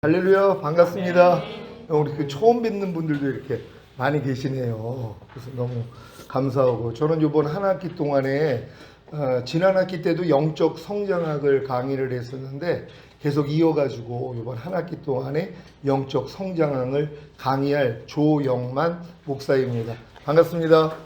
할렐루야, 반갑습니다. 우리 처음 뵙는 분들도 이렇게 많이 계시네요. 그래서 너무 감사하고, 저는 이번 한 학기 동안에 지난 학기 때도 영적 성장학을 강의를 했었는데 계속 이어가지고 이번 한 학기 동안에 영적 성장학을 강의할 조영만 목사입니다. 반갑습니다.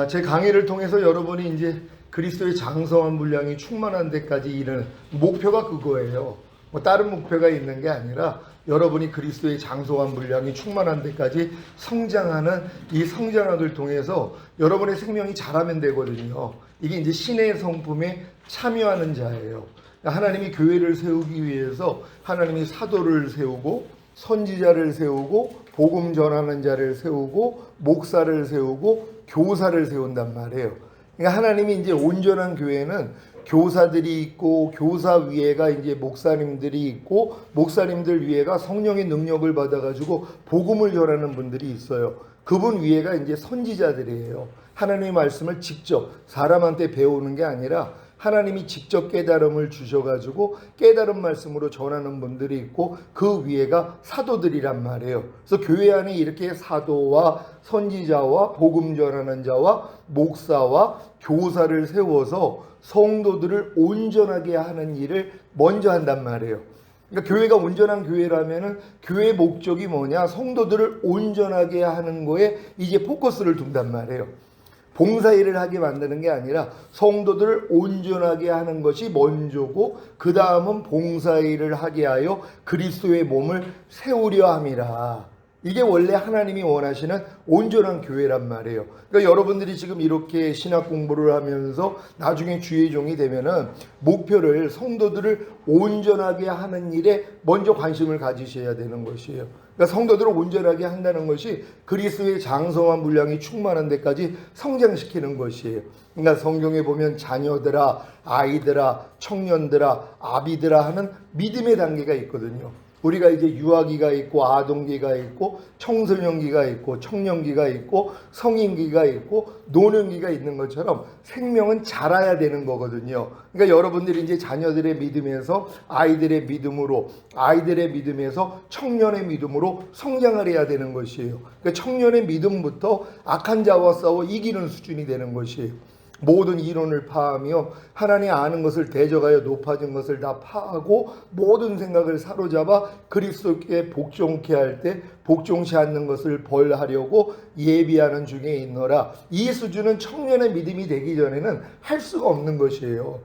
제 강의를 통해서 여러분이 이제 그리스도의 장성한 분량이 충만한 데까지 이르는 목표가 그거예요. 뭐 다른 목표가 있는 게 아니라 여러분이 그리스도의 장성한 분량이 충만한 데까지 성장하는 이 성장학을 통해서 여러분의 생명이 자라면 되거든요. 이게 이제 신의 성품에 참여하는 자예요. 하나님이 교회를 세우기 위해서 하나님이 사도를 세우고 선지자를 세우고 복음 전하는 자를 세우고 목사를 세우고 교사를 세운단 말이에요. 그러니까 하나님이 이제 온전한 교회는 교사들이 있고 교사 위에가 이제 목사님들이 있고 목사님들 위에가 성령의 능력을 받아가지고 복음을 전하는 분들이 있어요. 그분 위에가 이제 선지자들이에요. 하나님의 말씀을 직접 사람한테 배우는 게 아니라 하나님이 직접 깨달음을 주셔가지고 깨달은 말씀으로 전하는 분들이 있고 그 위에가 사도들이란 말이에요. 그래서 교회 안에 이렇게 사도와 선지자와 복음 전하는 자와 목사와 교사를 세워서 성도들을 온전하게 하는 일을 먼저 한단 말이에요. 그러니까 교회가 온전한 교회라면은 교회의 목적이 뭐냐? 성도들을 온전하게 하는 거에 이제 포커스를 둔단 말이에요. 봉사일을 하게 만드는 게 아니라 성도들을 온전하게 하는 것이 먼저고 그 다음은 봉사일을 하게 하여 그리스도의 몸을 세우려 함이라. 이게 원래 하나님이 원하시는 온전한 교회란 말이에요. 그러니까 여러분들이 지금 이렇게 신학 공부를 하면서 나중에 주의 종이 되면은 목표를 성도들을 온전하게 하는 일에 먼저 관심을 가지셔야 되는 것이에요. 그러니까 성도들을 온전하게 한다는 것이 그리스도의 장성한 분량이 충만한 데까지 성장시키는 것이에요. 그러니까 성경에 보면 자녀들아, 아이들아, 청년들아, 아비들아 하는 믿음의 단계가 있거든요. 우리가 이제 유아기가 있고 아동기가 있고 청소년기가 있고 청년기가 있고 성인기가 있고 노년기가 있는 것처럼 생명은 자라야 되는 거거든요. 그러니까 여러분들이 이제 자녀들의 믿음에서 아이들의 믿음으로 아이들의 믿음에서 청년의 믿음으로 성장을 해야 되는 것이에요. 그러니까 청년의 믿음부터 악한 자와 싸워 이기는 수준이 되는 것이에요. 모든 이론을 파하며 하나님 아는 것을 대적하여 높아진 것을 다 파하고 모든 생각을 사로잡아 그리스도께 복종케 할 때 복종치 않는 것을 벌하려고 예비하는 중에 있노라. 이 수준은 청년의 믿음이 되기 전에는 할 수가 없는 것이에요.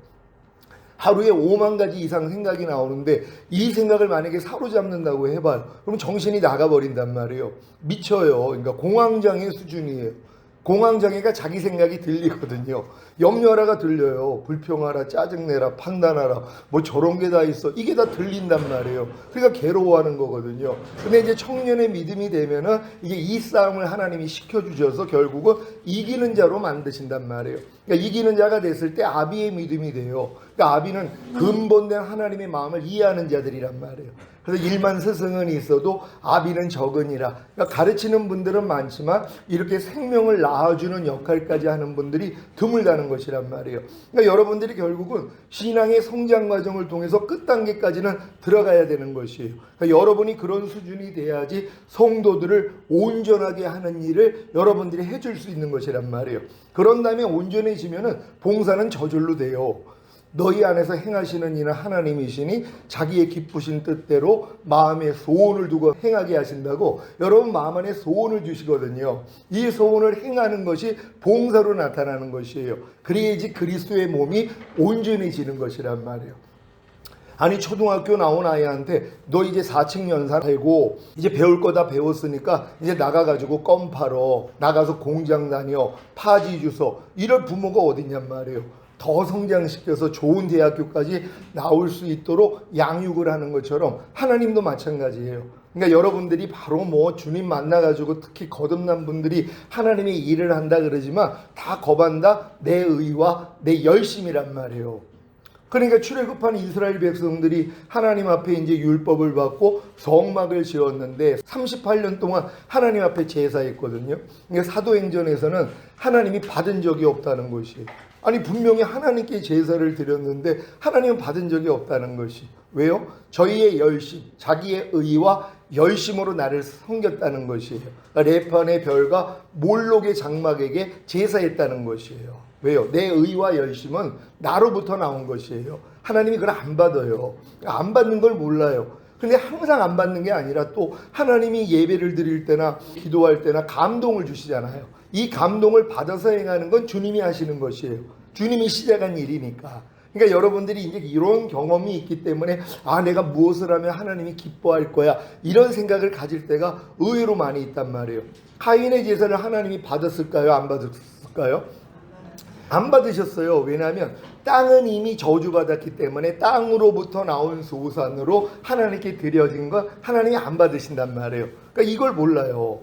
하루에 5만 가지 이상 생각이 나오는데 이 생각을 만약에 사로잡는다고 해봐요. 그럼 정신이 나가버린단 말이에요. 미쳐요. 그러니까 공황장애 수준이에요. 공황장애가 자기 생각이 들리거든요. 염려하라가 들려요. 불평하라, 짜증내라, 판단하라, 뭐 저런 게 다 있어. 이게 다 들린단 말이에요. 그러니까 괴로워하는 거거든요. 근데 이제 청년의 믿음이 되면은 이게 이 싸움을 하나님이 시켜주셔서 결국은 이기는 자로 만드신단 말이에요. 그러니까 이기는 자가 됐을 때 아비의 믿음이 돼요. 그러니까 아비는 근본된 하나님의 마음을 이해하는 자들이란 말이에요. 그래서 1만 스승은 있어도 아비는 적으니라. 그러니까 가르치는 분들은 많지만 이렇게 생명을 낳아주는 역할까지 하는 분들이 드물다는 것이란 말이에요. 그러니까 여러분들이 결국은 신앙의 성장 과정을 통해서 끝 단계까지는 들어가야 되는 것이에요. 그러니까 여러분이 그런 수준이 돼야지 성도들을 온전하게 하는 일을 여러분들이 해줄 수 있는 것이란 말이에요. 그런 다음에 온전해지면은 봉사는 저절로 돼요. 너희 안에서 행하시는 이는 하나님이시니 자기의 기쁘신 뜻대로 마음의 소원을 두고 행하게 하신다고 여러분 마음 안에 소원을 주시거든요. 이 소원을 행하는 것이 봉사로 나타나는 것이에요. 그래야지 그리스도의 몸이 온전해지는 것이란 말이에요. 아니 초등학교 나온 아이한테 너 이제 4층 연산 되고 이제 배울 거 다 배웠으니까 이제 나가가지고 껌 팔어, 나가서 공장 다녀, 파지 주소, 이럴 부모가 어딨냔 말이에요. 더 성장시켜서 좋은 대학교까지 나올 수 있도록 양육을 하는 것처럼 하나님도 마찬가지예요. 그러니까 여러분들이 바로 뭐 주님 만나가지고 특히 거듭난 분들이 하나님의 일을 한다 그러지만 다 거반다 내 의와 내 열심이란 말이에요. 그러니까 출애굽한 이스라엘 백성들이 하나님 앞에 이제 율법을 받고 성막을 지었는데 38년 동안 하나님 앞에 제사했거든요. 그러니까 사도행전에서는 하나님이 받은 적이 없다는 것이에요. 아니 분명히 하나님께 제사를 드렸는데 하나님은 받은 적이 없다는 것이. 왜요? 저희의 열심, 자기의 의와 열심으로 나를 섬겼다는 것이에요. 레판의 별과 몰록의 장막에게 제사했다는 것이에요. 왜요? 내 의와 열심은 나로부터 나온 것이에요. 하나님이 그걸 안 받아요. 안 받는 걸 몰라요. 근데 항상 안 받는 게 아니라 또 하나님이 예배를 드릴 때나 기도할 때나 감동을 주시잖아요. 이 감동을 받아서 행하는 건 주님이 하시는 것이에요. 주님이 시작한 일이니까. 그러니까 여러분들이 이제 이런 경험이 있기 때문에 내가 무엇을 하면 하나님이 기뻐할 거야 이런 생각을 가질 때가 의외로 많이 있단 말이에요. 가인의 제사를 하나님이 받았을까요? 안 받았을까요? 안 받으셨어요. 왜냐하면 땅은 이미 저주받았기 때문에 땅으로부터 나온 소산으로 하나님께 드려진 건 하나님이 안 받으신단 말이에요. 그러니까 이걸 몰라요.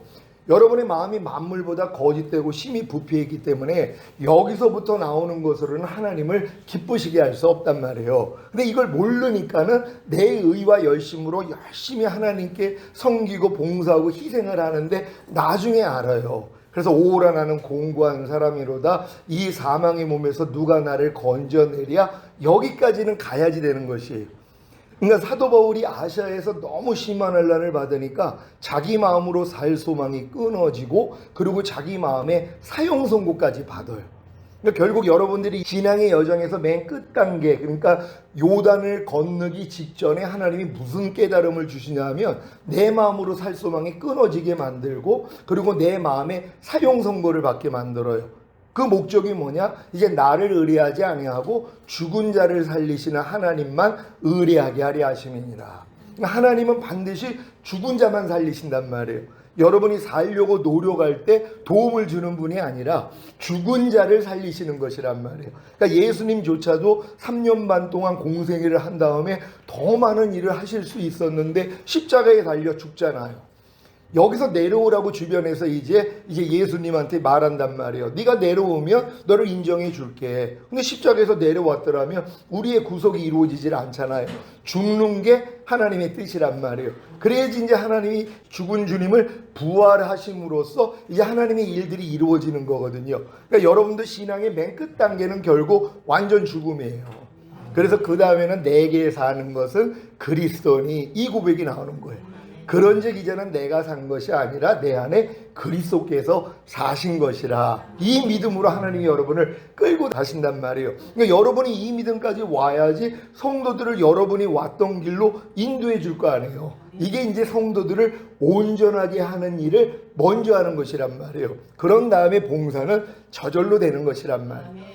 여러분의 마음이 만물보다 거짓되고 심히 부패했기 때문에 여기서부터 나오는 것으로는 하나님을 기쁘시게 할 수 없단 말이에요. 근데 이걸 모르니까는 내 의와 열심으로 열심히 하나님께 섬기고 봉사하고 희생을 하는데 나중에 알아요. 그래서 오라 나는 공고한 사람이로다. 이 사망의 몸에서 누가 나를 건져내랴. 여기까지는 가야지 되는 것이에요. 그러니까 사도 바울이 아시아에서 너무 심한 환난을 받으니까 자기 마음으로 살 소망이 끊어지고 그리고 자기 마음에 사형 선고까지 받아요. 그러니까 결국 여러분들이 신앙의 여정에서 맨 끝 단계, 그러니까 요단을 건너기 직전에 하나님이 무슨 깨달음을 주시냐 하면 내 마음으로 살 소망이 끊어지게 만들고 그리고 내 마음에 사형 선고를 받게 만들어요. 그 목적이 뭐냐? 이제 나를 의뢰하지 아니하고 죽은 자를 살리시는 하나님만 의뢰하게 하려 하심이니라. 하나님은 반드시 죽은 자만 살리신단 말이에요. 여러분이 살려고 노력할 때 도움을 주는 분이 아니라 죽은 자를 살리시는 것이란 말이에요. 그러니까 예수님조차도 3년 반 동안 공생애를 한 다음에 더 많은 일을 하실 수 있었는데 십자가에 달려 죽잖아요. 여기서 내려오라고 주변에서 이제 예수님한테 말한단 말이에요. 네가 내려오면 너를 인정해 줄게. 근데 십자가에서 내려왔더라면 우리의 구속이 이루어지질 않잖아요. 죽는 게 하나님의 뜻이란 말이에요. 그래야지 이제 하나님이 죽은 주님을 부활하심으로써 이제 하나님의 일들이 이루어지는 거거든요. 그러니까 여러분들 신앙의 맨 끝 단계는 결국 완전 죽음이에요. 그래서 그 다음에는 내게 사는 것은 그리스도니 이 고백이 나오는 거예요. 그런즉 이제는 내가 산 것이 아니라 내 안에 그리스도께서 사신 것이라. 이 믿음으로 하나님이 여러분을 끌고 가신단 말이에요. 그러니까 여러분이 이 믿음까지 와야지 성도들을 여러분이 왔던 길로 인도해 줄 거 아니에요. 이게 이제 성도들을 온전하게 하는 일을 먼저 하는 것이란 말이에요. 그런 다음에 봉사는 저절로 되는 것이란 말이에요.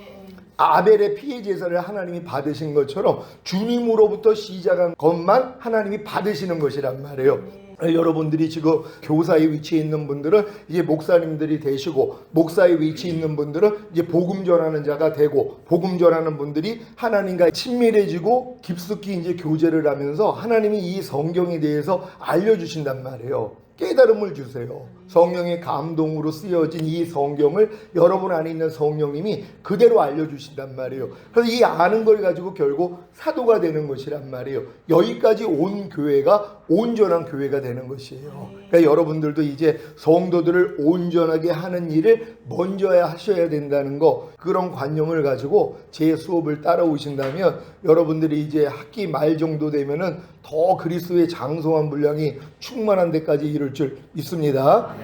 아벨의 피해 제사를 하나님이 받으신 것처럼 주님으로부터 시작한 것만 하나님이 받으시는 것이란 말이에요. 여러분들이 지금 교사의 위치에 있는 분들은 이제 목사님들이 되시고, 목사의 위치에 있는 분들은 이제 복음 전하는 자가 되고, 복음 전하는 분들이 하나님과 친밀해지고 깊숙이 이제 교제를 하면서 하나님이 이 성경에 대해서 알려주신단 말이에요. 깨달음을 주세요. 성령의 감동으로 쓰여진 이 성경을 여러분 안에 있는 성령님이 그대로 알려주신단 말이에요. 그래서 이 아는 걸 가지고 결국 사도가 되는 것이란 말이에요. 여기까지 온 교회가 온전한 교회가 되는 것이에요. 그러니까 여러분들도 이제 성도들을 온전하게 하는 일을 먼저 하셔야 된다는 거, 그런 관념을 가지고 제 수업을 따라오신다면 여러분들이 이제 학기 말 정도 되면은 더 그리스도의 장성한 분량이 충만한 데까지 이룰 줄 믿습니다.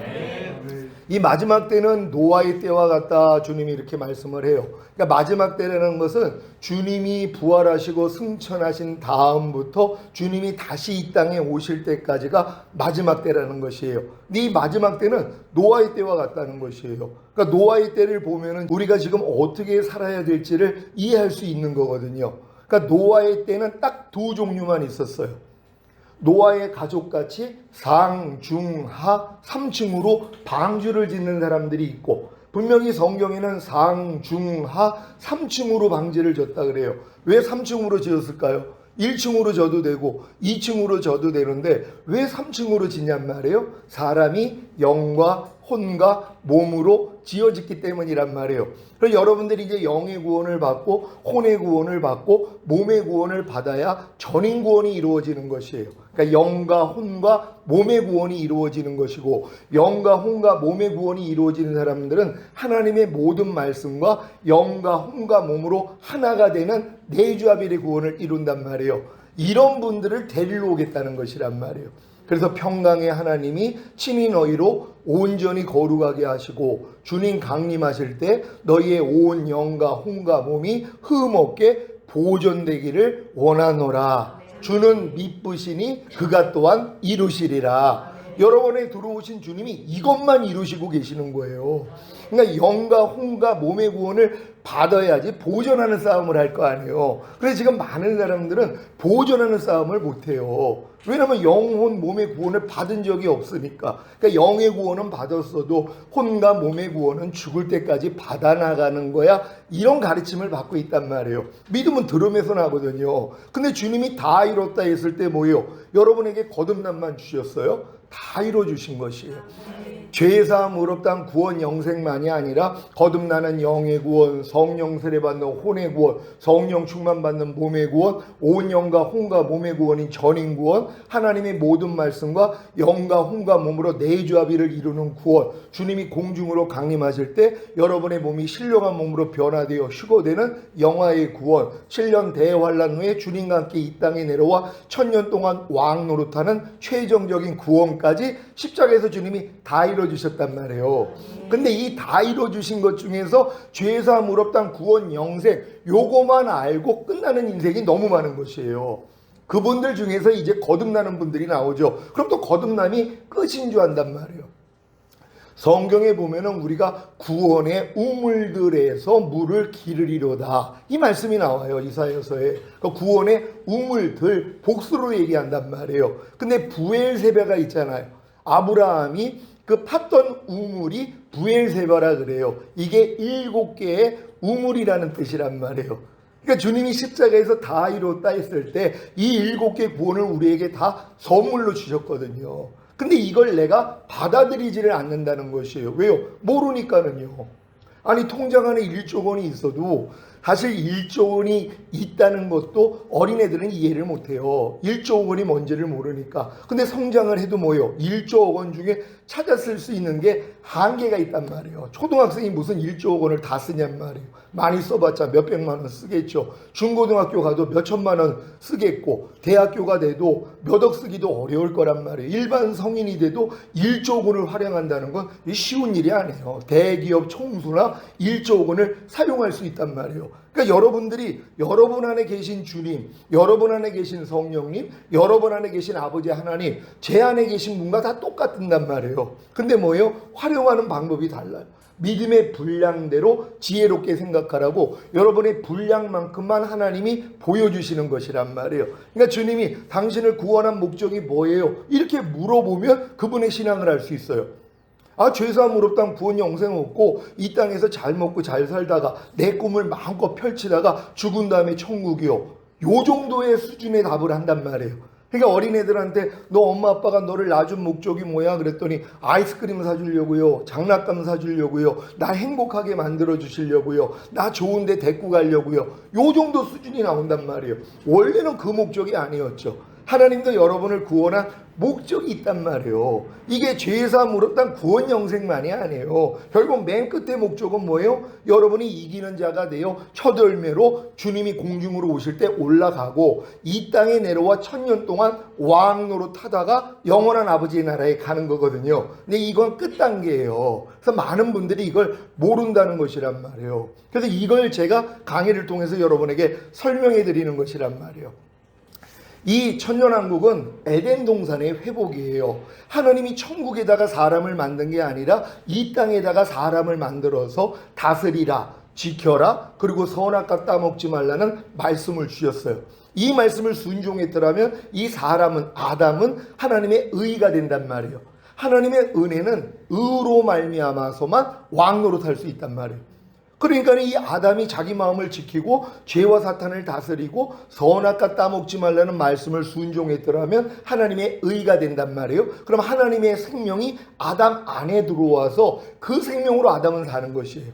이 마지막 때는 노아의 때와 같다, 주님이 이렇게 말씀을 해요. 그러니까 마지막 때라는 것은 주님이 부활하시고 승천하신 다음부터 주님이 다시 이 땅에 오실 때까지가 마지막 때라는 것이에요. 이 마지막 때는 노아의 때와 같다는 것이에요. 그러니까 노아의 때를 보면은 우리가 지금 어떻게 살아야 될지를 이해할 수 있는 거거든요. 그러니까 노아의 때는 딱 두 종류만 있었어요. 노아의 가족같이 상, 중, 하 3층으로 방주를 짓는 사람들이 있고, 분명히 성경에는 상, 중, 하 3층으로 방주를 졌다 그래요. 왜 3층으로 지었을까요? 1층으로 져도 되고 2층으로 져도 되는데 왜 3층으로 짓냔 말이에요? 사람이 영과 혼과 몸으로 지어졌기 때문이란 말이에요. 그래서 여러분들이 이제 영의 구원을 받고 혼의 구원을 받고 몸의 구원을 받아야 전인 구원이 이루어지는 것이에요. 그러니까 영과 혼과 몸의 구원이 이루어지는 것이고, 영과 혼과 몸의 구원이 이루어지는 사람들은 하나님의 모든 말씀과 영과 혼과 몸으로 하나가 되는 내주합일의 구원을 이룬단 말이에요. 이런 분들을 데리러 오겠다는 것이란 말이에요. 그래서 평강의 하나님이 친히 너희로 온전히 거룩하게 하시고 주님 강림하실 때 너희의 온 영과 혼과 몸이 흠없게 보존되기를 원하노라. 주는 미쁘시니 그가 또한 이루시리라. 여러분의 들어오신 주님이 이것만 이루시고 계시는 거예요. 그러니까 영과 혼과 몸의 구원을 받아야지 보존하는 싸움을 할 거 아니에요. 그래서 지금 많은 사람들은 보존하는 싸움을 못해요. 왜냐하면 영혼 몸의 구원을 받은 적이 없으니까. 그러니까 영의 구원은 받았어도 혼과 몸의 구원은 죽을 때까지 받아나가는 거야. 이런 가르침을 받고 있단 말이에요. 믿음은 들음에서 나거든요. 근데 주님이 다 이뤘다 했을 때 뭐예요? 여러분에게 거듭남만 주셨어요? 다 이루어주신 것이에요. 죄사함 의롭다한 구원 영생만이 아니라 거듭나는 영의 구원, 성령 세례받는 혼의 구원, 성령 충만받는 몸의 구원, 온 영과 혼과 몸의 구원인 전인 구원, 하나님의 모든 말씀과 영과 혼과 몸으로 내주합의를 이루는 구원, 주님이 공중으로 강림하실 때 여러분의 몸이 신령한 몸으로 변화되어 휴거되는 영화의 구원, 7년 대환란 후에 주님과 함께 이 땅에 내려와 1000년 동안 왕 노릇하는 최종적인 구원까지 십자가에서 주님이 다 이루어주셨단 말이에요. 근데 이 다 이루어주신 것 중에서 죄사함 의롭다한 구원 영생 요거만 알고 끝나는 인생이 너무 많은 것이에요. 그분들 중에서 이제 거듭나는 분들이 나오죠. 그럼 또 거듭남이 끝인 줄 안단 말이에요. 성경에 보면은 우리가 구원의 우물들에서 물을 기르리로다 이 말씀이 나와요. 이사야서에. 그 구원의 우물들 복수로 얘기한단 말이에요. 근데 부엘세바가 있잖아요. 아브라함이 그 팠던 우물이 부엘세바라 그래요. 이게 7개의 우물이라는 뜻이란 말이에요. 그러니까 주님이 십자가에서 다 이뤘다 했을 때 이 7개 구원을 우리에게 다 선물로 주셨거든요. 근데 이걸 내가 받아들이지를 않는다는 것이에요. 왜요? 모르니까는요. 아니 통장 안에 1조 원이 있어도 사실 1조 원이 있다는 것도 어린애들은 이해를 못해요. 1조 원이 뭔지를 모르니까. 근데 성장을 해도 뭐예요? 1조 원 중에 찾아 쓸 수 있는 게 한계가 있단 말이에요. 초등학생이 무슨 1조 원을 다 쓰냔 말이에요. 많이 써봤자 몇백만 원 쓰겠죠. 중고등학교 가도 몇천만 원 쓰겠고 대학교가 돼도 몇 억 쓰기도 어려울 거란 말이에요. 일반 성인이 돼도 1조 원을 활용한다는 건 쉬운 일이 아니에요. 대기업 총수나 1조 원을 사용할 수 있단 말이에요. 그러니까 여러분들이 여러분 안에 계신 주님, 여러분 안에 계신 성령님, 여러분 안에 계신 아버지 하나님, 제 안에 계신 분과 다 똑같단 말이에요. 근데 뭐예요? 활용하는 방법이 달라요. 믿음의 분량대로 지혜롭게 생각하라고 여러분의 분량만큼만 하나님이 보여주시는 것이란 말이에요. 그러니까 주님이 당신을 구원한 목적이 뭐예요? 이렇게 물어보면 그분의 신앙을 알 수 있어요. 아, 죄사함 의롭다한 구원 영생 얻고 이 땅에서 잘 먹고 잘 살다가 내 꿈을 마음껏 펼치다가 죽은 다음에 천국이요. 요 정도의 수준의 답을 한단 말이에요. 그러니까 어린애들한테 너 엄마 아빠가 너를 낳아준 목적이 뭐야? 그랬더니 아이스크림 사주려고요. 장난감 사주려고요. 나 행복하게 만들어 주시려고요. 나 좋은 데 데리고 가려고요. 요 정도 수준이 나온단 말이에요. 원래는 그 목적이 아니었죠. 하나님도 여러분을 구원한 목적이 있단 말이에요. 이게 죄사함 의롭다한 구원 영생만이 아니에요. 결국 맨 끝의 목적은 뭐예요? 여러분이 이기는 자가 되어 첫 열매로 주님이 공중으로 오실 때 올라가고 이 땅에 내려와 1000년 동안 왕 노릇하다가 영원한 아버지의 나라에 가는 거거든요. 근데 이건 끝 단계예요. 그래서 많은 분들이 이걸 모른다는 것이란 말이에요. 그래서 이걸 제가 강의를 통해서 여러분에게 설명해 드리는 것이란 말이에요. 이 천년왕국은 에덴 동산의 회복이에요. 하나님이 천국에다가 사람을 만든 게 아니라 이 땅에다가 사람을 만들어서 다스리라, 지켜라, 그리고 선악과 따먹지 말라는 말씀을 주셨어요. 이 말씀을 순종했더라면 이 사람은, 아담은 하나님의 의가 된단 말이에요. 하나님의 은혜는 의로 말미암아서만 왕노릇할 수 있단 말이에요. 그러니까 이 아담이 자기 마음을 지키고 죄와 사탄을 다스리고 선악과 따먹지 말라는 말씀을 순종했더라면 하나님의 의가 된단 말이에요. 그럼 하나님의 생명이 아담 안에 들어와서 그 생명으로 아담은 사는 것이에요.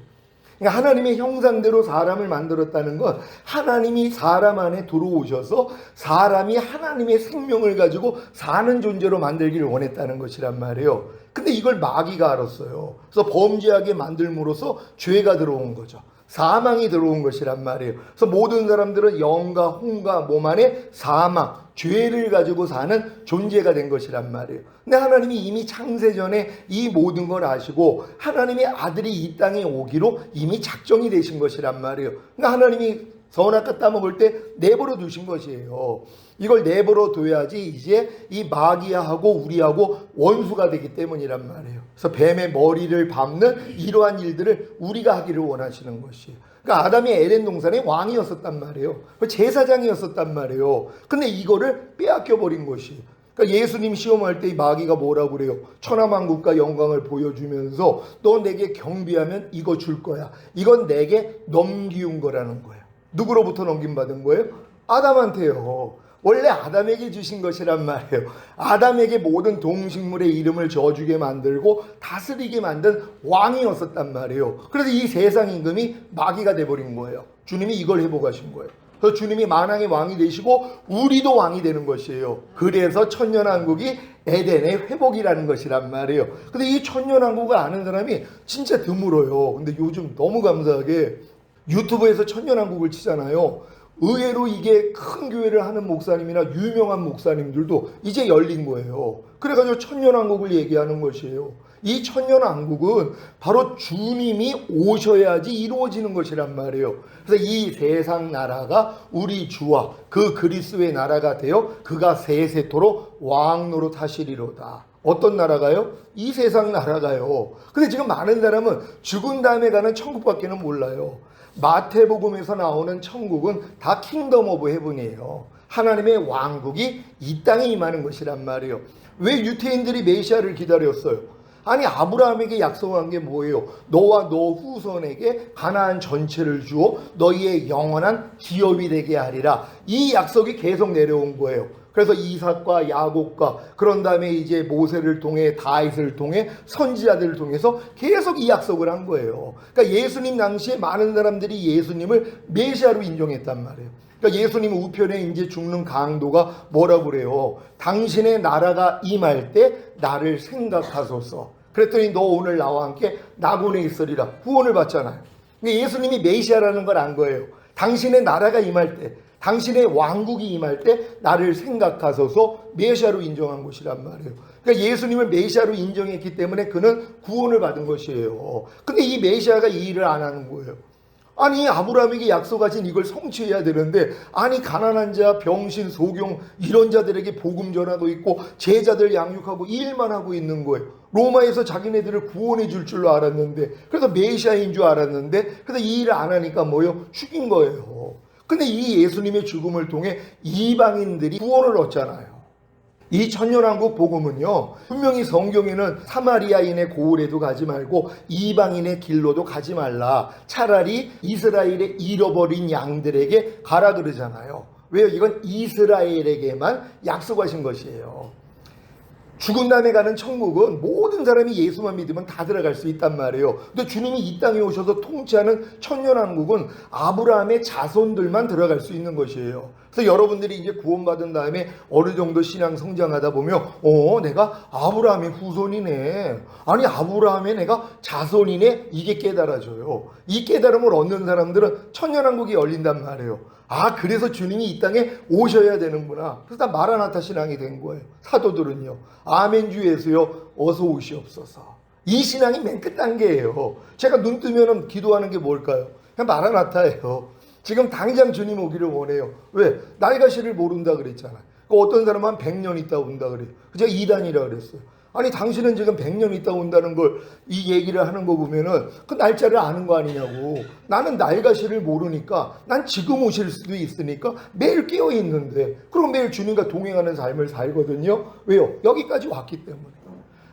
그러니까 하나님의 형상대로 사람을 만들었다는 건 하나님이 사람 안에 들어오셔서 사람이 하나님의 생명을 가지고 사는 존재로 만들기를 원했다는 것이란 말이에요. 근데 이걸 마귀가 알았어요. 그래서 범죄하게 만들므로써 죄가 들어온 거죠. 사망이 들어온 것이란 말이에요. 그래서 모든 사람들은 영과 혼과 몸 안에 사망, 죄를 가지고 사는 존재가 된 것이란 말이에요. 근데 하나님이 이미 창세전에 이 모든 걸 아시고 하나님의 아들이 이 땅에 오기로 이미 작정이 되신 것이란 말이에요. 그러니까 하나님이 선악과 따먹을 때 내버려 두신 것이에요. 이걸 내버려 둬야지 이제 이 마귀하고 우리하고 원수가 되기 때문이란 말이에요. 그래서 뱀의 머리를 밟는 이러한 일들을 우리가 하기를 원하시는 것이에요. 그러니까 아담이 에덴 동산의 왕이었었단 말이에요. 제사장이었었단 말이에요. 근데 이거를 빼앗겨 버린 것이에요. 그러니까 예수님 시험할 때 이 마귀가 뭐라고 그래요? 천하만국과 영광을 보여주면서 너 내게 경배하면 이거 줄 거야. 이건 내게 넘기운 거라는 거예요. 누구로부터 넘김받은 거예요? 아담한테요. 원래 아담에게 주신 것이란 말이에요. 아담에게 모든 동식물의 이름을 저주게 만들고 다스리게 만든 왕이었었단 말이에요. 그래서 이 세상 임금이 마귀가 돼버린 거예요. 주님이 이걸 회복하신 거예요. 그래서 주님이 만왕의 왕이 되시고 우리도 왕이 되는 것이에요. 그래서 천년왕국이 에덴의 회복이라는 것이란 말이에요. 근데 이 천년왕국을 아는 사람이 진짜 드물어요. 근데 요즘 너무 감사하게 유튜브에서 천년왕국을 치잖아요. 의외로 이게 큰 교회를 하는 목사님이나 유명한 목사님들도 이제 열린 거예요. 그래가지고 천년왕국을 얘기하는 것이에요. 이 천년왕국은 바로 주님이 오셔야지 이루어지는 것이란 말이에요. 그래서 이 세상 나라가 우리 주와 그 그리스도의 나라가 되어 그가 세세토록 왕노릇 하시리로다. 어떤 나라가요? 이 세상 나라가요. 근데 지금 많은 사람은 죽은 다음에 가는 천국밖에는 몰라요. 마태복음에서 나오는 천국은 다 킹덤 오브 헤븐이에요. 하나님의 왕국이 이 땅에 임하는 것이란 말이에요. 왜 유태인들이 메시아를 기다렸어요? 아니 아브라함에게 약속한 게 뭐예요? 너와 너 후손에게 가나안 전체를 주어 너희의 영원한 기업이 되게 하리라. 이 약속이 계속 내려온 거예요. 그래서 이삭과 야곱과 그런 다음에 이제 모세를 통해 다윗을 통해 선지자들을 통해서 계속 이 약속을 한 거예요. 그러니까 예수님 당시에 많은 사람들이 예수님을 메시아로 인정했단 말이에요. 그러니까 예수님 우편에 이제 죽는 강도가 뭐라고 그래요? 당신의 나라가 임할 때 나를 생각하소서. 그랬더니 너 오늘 나와 함께 낙원에 있으리라. 구원을 받잖아요. 그러니까 예수님이 메시아라는 걸 안 거예요. 당신의 나라가 임할 때 당신의 왕국이 임할 때 나를 생각하소서 메시아로 인정한 것이란 말이에요. 그러니까 예수님을 메시아로 인정했기 때문에 그는 구원을 받은 것이에요. 근데 이 메시아가 이 일을 안 하는 거예요. 아니 아브라함에게 약속하신 이걸 성취해야 되는데 아니 가난한 자, 병신, 소경 이런 자들에게 복음 전하고 있고 제자들 양육하고 일만 하고 있는 거예요. 로마에서 자기네들을 구원해 줄 줄로 알았는데 그래서 메시아인 줄 알았는데 그래서 이 일을 안 하니까 뭐요? 죽인 거예요. 근데 이 예수님의 죽음을 통해 이방인들이 구원을 얻잖아요. 이 천년왕국 복음은요 분명히 성경에는 사마리아인의 고을에도 가지 말고 이방인의 길로도 가지 말라. 차라리 이스라엘의 잃어버린 양들에게 가라 그러잖아요. 왜요? 이건 이스라엘에게만 약속하신 것이에요. 죽은 다음에 가는 천국은 모든 사람이 예수만 믿으면 다 들어갈 수 있단 말이에요. 근데 주님이 이 땅에 오셔서 통치하는 천년왕국은 아브라함의 자손들만 들어갈 수 있는 것이에요. 그래서 여러분들이 이제 구원받은 다음에 어느 정도 신앙 성장하다 보면 내가 아브라함의 후손이네. 아니 아브라함의 내가 자손이네. 이게 깨달아져요. 이 깨달음을 얻는 사람들은 천년왕국이 열린단 말이에요. 아 그래서 주님이 이 땅에 오셔야 되는구나. 그래서 다 마라나타 신앙이 된 거예요. 사도들은요. 아멘 주 예수여 어서 오시옵소서. 이 신앙이 맨 끝 단계예요. 제가 눈 뜨면 기도하는 게 뭘까요? 그냥 마라나타예요. 지금 당장 주님 오기를 원해요. 왜? 날가시를 모른다 그랬잖아요. 어떤 사람은 한 100년 있다 온다 그래요. 제가 이단이라 그랬어요. 아니 당신은 지금 100년 있다 온다는 걸 이 얘기를 하는 거 보면은 그 날짜를 아는 거 아니냐고. 나는 날가시를 모르니까 난 지금 오실 수도 있으니까 매일 깨어 있는데 그럼 매일 주님과 동행하는 삶을 살거든요. 왜요? 여기까지 왔기 때문에.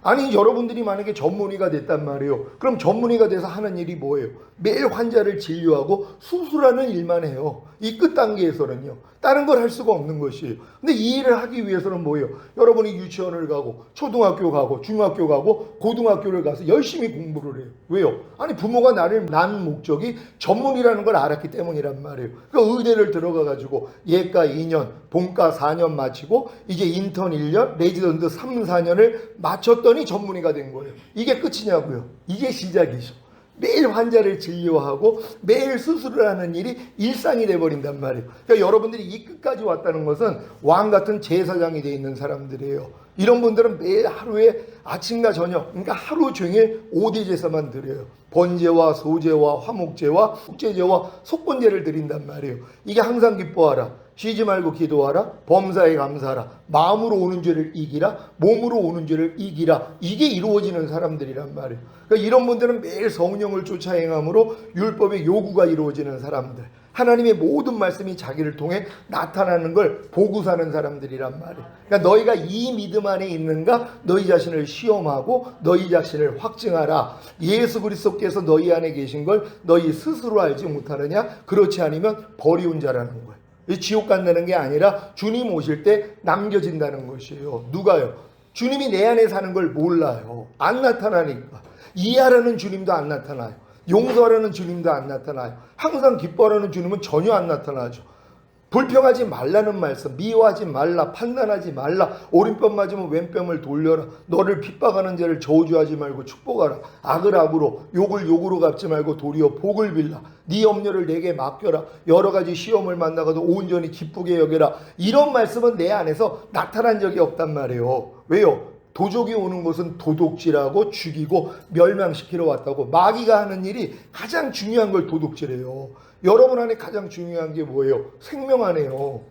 아니 여러분들이 만약에 전문의가 됐단 말이에요. 그럼 전문의가 돼서 하는 일이 뭐예요? 매일 환자를 진료하고 수술하는 일만 해요. 이 끝 단계에서는요. 다른 걸 할 수가 없는 것이에요. 근데 이 일을 하기 위해서는 뭐예요? 여러분이 유치원을 가고 초등학교 가고 중학교 가고 고등학교를 가서 열심히 공부를 해요. 왜요? 아니 부모가 나를 낳은 목적이 전문의라는 걸 알았기 때문이란 말이에요. 그러니까 의대를 들어가 가지고 예과 2년, 본과 4년 마치고 이제 인턴 1년, 레지던트 3, 4년을 마쳤더니 전문의가 된 거예요. 이게 끝이냐고요? 이게 시작이죠. 매일 환자를 진료하고 매일 수술을 하는 일이 일상이 돼버린단 말이에요. 그러니까 여러분들이 이 끝까지 왔다는 것은 왕 같은 제사장이 돼 있는 사람들이에요. 이런 분들은 매일 하루에 아침과 저녁, 그러니까 하루 종일 5대 제사만 드려요. 번제와 소제와 화목제와 축제제와 속건제를 드린단 말이에요. 이게 항상 기뻐하라, 쉬지 말고 기도하라, 범사에 감사하라, 마음으로 오는 죄를 이기라, 몸으로 오는 죄를 이기라. 이게 이루어지는 사람들이란 말이에요. 그러니까 이런 분들은 매일 성령을 쫓아 행함으로 율법의 요구가 이루어지는 사람들, 하나님의 모든 말씀이 자기를 통해 나타나는 걸 보고 사는 사람들이란 말이에요. 그러니까 너희가 이 믿음 안에 있는가 너희 자신을 시험하고 너희 자신을 확증하라. 예수 그리스도께서 너희 안에 계신 걸 너희 스스로 알지 못하느냐? 그렇지 않으면 버리운 자라는 거예요. 지옥 간다는 게 아니라 주님 오실 때 남겨진다는 것이에요. 누가요? 주님이 내 안에 사는 걸 몰라요. 안 나타나니까. 이해하라는 주님도 안 나타나요. 용서하라는 주님도 안 나타나요. 항상 기뻐하라는 주님은 전혀 안 나타나죠. 불평하지 말라는 말씀, 미워하지 말라, 판단하지 말라, 오른뺨 맞으면 왼뺨을 돌려라, 너를 핍박하는 자를 저주하지 말고 축복하라, 악을 악으로 욕을 욕으로 갚지 말고 도리어 복을 빌라, 네 염려를 내게 맡겨라, 여러 가지 시험을 만나가도 온전히 기쁘게 여겨라. 이런 말씀은 내 안에서 나타난 적이 없단 말이에요. 왜요? 도적이 오는 것은 도둑질하고 죽이고 멸망시키러 왔다고. 마귀가 하는 일이 가장 중요한 걸 도둑질해요. 여러분 안에 가장 중요한 게 뭐예요? 생명 안에요.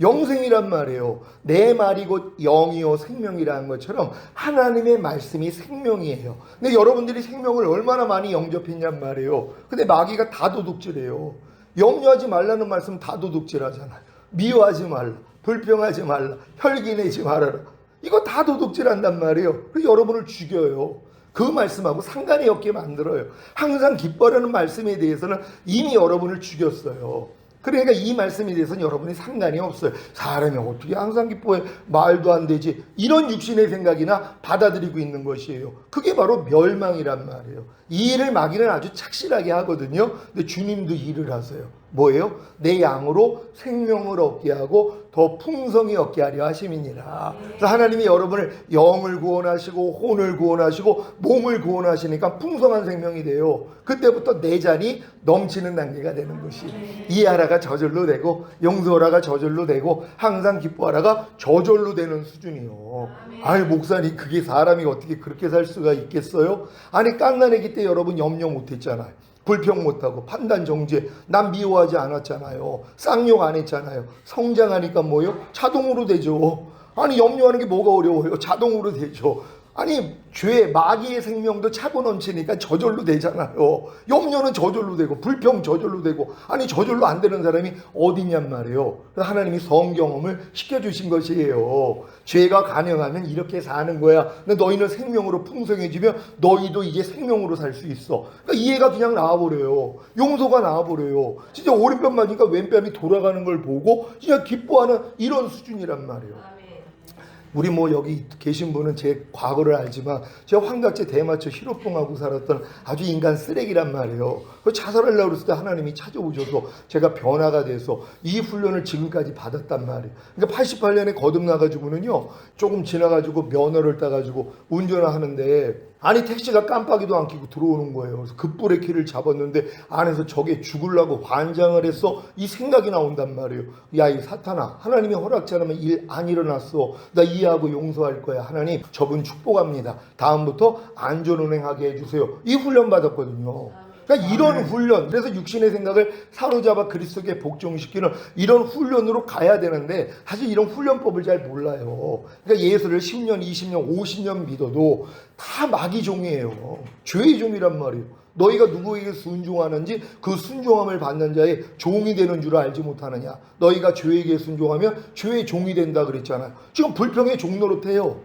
영생이란 말이에요. 내 말이 곧 영이요 생명이라는 것처럼 하나님의 말씀이 생명이에요. 근데 여러분들이 생명을 얼마나 많이 영접했냔 말이에요. 근데 마귀가 다 도둑질해요. 염려하지 말라는 말씀 다 도둑질하잖아요. 미워하지 말라, 불평하지 말라, 혈기내지 말아라. 이거 다 도둑질한단 말이에요. 그래서 여러분을 죽여요. 그 말씀하고 상관이 없게 만들어요. 항상 기뻐하라는 말씀에 대해서는 이미 여러분을 죽였어요. 그러니까 이 말씀에 대해서는 여러분이 상관이 없어요. 사람이 어떻게 항상 기뻐해? 말도 안 되지. 이런 육신의 생각이나 받아들이고 있는 것이에요. 그게 바로 멸망이란 말이에요. 이 일을 마귀는 아주 착실하게 하거든요. 근데 주님도 일을 하세요. 뭐예요? 내 양으로 생명을 얻게 하고 더 풍성히 얻게 하려 하심이니라. 그래서 하나님이 여러분을 영을 구원하시고 혼을 구원하시고 몸을 구원하시니까 풍성한 생명이 돼요. 그때부터 내 잔이 넘치는 단계가 되는 것이, 이해하라가 저절로 되고 용서하라가 저절로 되고 항상 기뻐하라가 저절로 되는 수준이요. 아니 목사님, 그게 사람이 어떻게 그렇게 살 수가 있겠어요? 아니 갓난아기 때 여러분 염려 못했잖아요. 불평 못하고 판단 정죄, 난 미워하지 않았잖아요. 쌍욕 안 했잖아요. 성장하니까 뭐요? 자동으로 되죠. 아니 염려하는 게 뭐가 어려워요? 자동으로 되죠. 아니 죄, 마귀의 생명도 차고 넘치니까 저절로 되잖아요. 염려는 저절로 되고 불평 저절로 되고. 아니 저절로 안 되는 사람이 어디냔 말이에요. 하나님이 성경험을 시켜주신 것이에요. 죄가 가능하면 이렇게 사는 거야. 근데 너희는 생명으로 풍성해지면 너희도 이제 생명으로 살 수 있어. 그러니까 이해가 그냥 나와버려요. 용서가 나와버려요. 진짜 오른뺨 맞으니까 왼뺨이 돌아가는 걸 보고 진짜 기뻐하는 이런 수준이란 말이에요. 우리 뭐 여기 계신 분은 제 과거를 알지만 제가 환각제 대마초 히로뽕하고 살았던 아주 인간 쓰레기란 말이에요. 자살하려고 그랬을 때 하나님이 찾아오셔서 제가 변화가 돼서 이 훈련을 지금까지 받았단 말이에요. 그러니까 88년에 거듭나가지고는요, 조금 지나가지고 면허를 따가지고 운전을 하는데 아니 택시가 깜빡이도 안 켜고 들어오는 거예요. 그래서 급브레이크를 잡았는데 안에서 저게 죽으려고 환장을 해서 이 생각이 나온단 말이에요. 야, 이 사탄아, 하나님이 허락지 않으면 일 안 일어났어. 나 이해하고 용서할 거야. 하나님, 저분 축복합니다. 다음부터 안전운행하게 해주세요. 이 훈련 받았거든요. 그러니까 이런 훈련, 그래서 육신의 생각을 사로잡아 그리스도께 복종시키는 이런 훈련으로 가야 되는데 사실 이런 훈련법을 잘 몰라요. 그러니까 예수를 10년, 20년, 50년 믿어도 다 마귀 종이에요. 죄의 종이란 말이에요. 너희가 누구에게 순종하는지 그 순종함을 받는 자의 종이 되는 줄 알지 못하느냐. 너희가 죄에게 순종하면 죄의 종이 된다 그랬잖아요. 지금 불평의 종 노릇해요.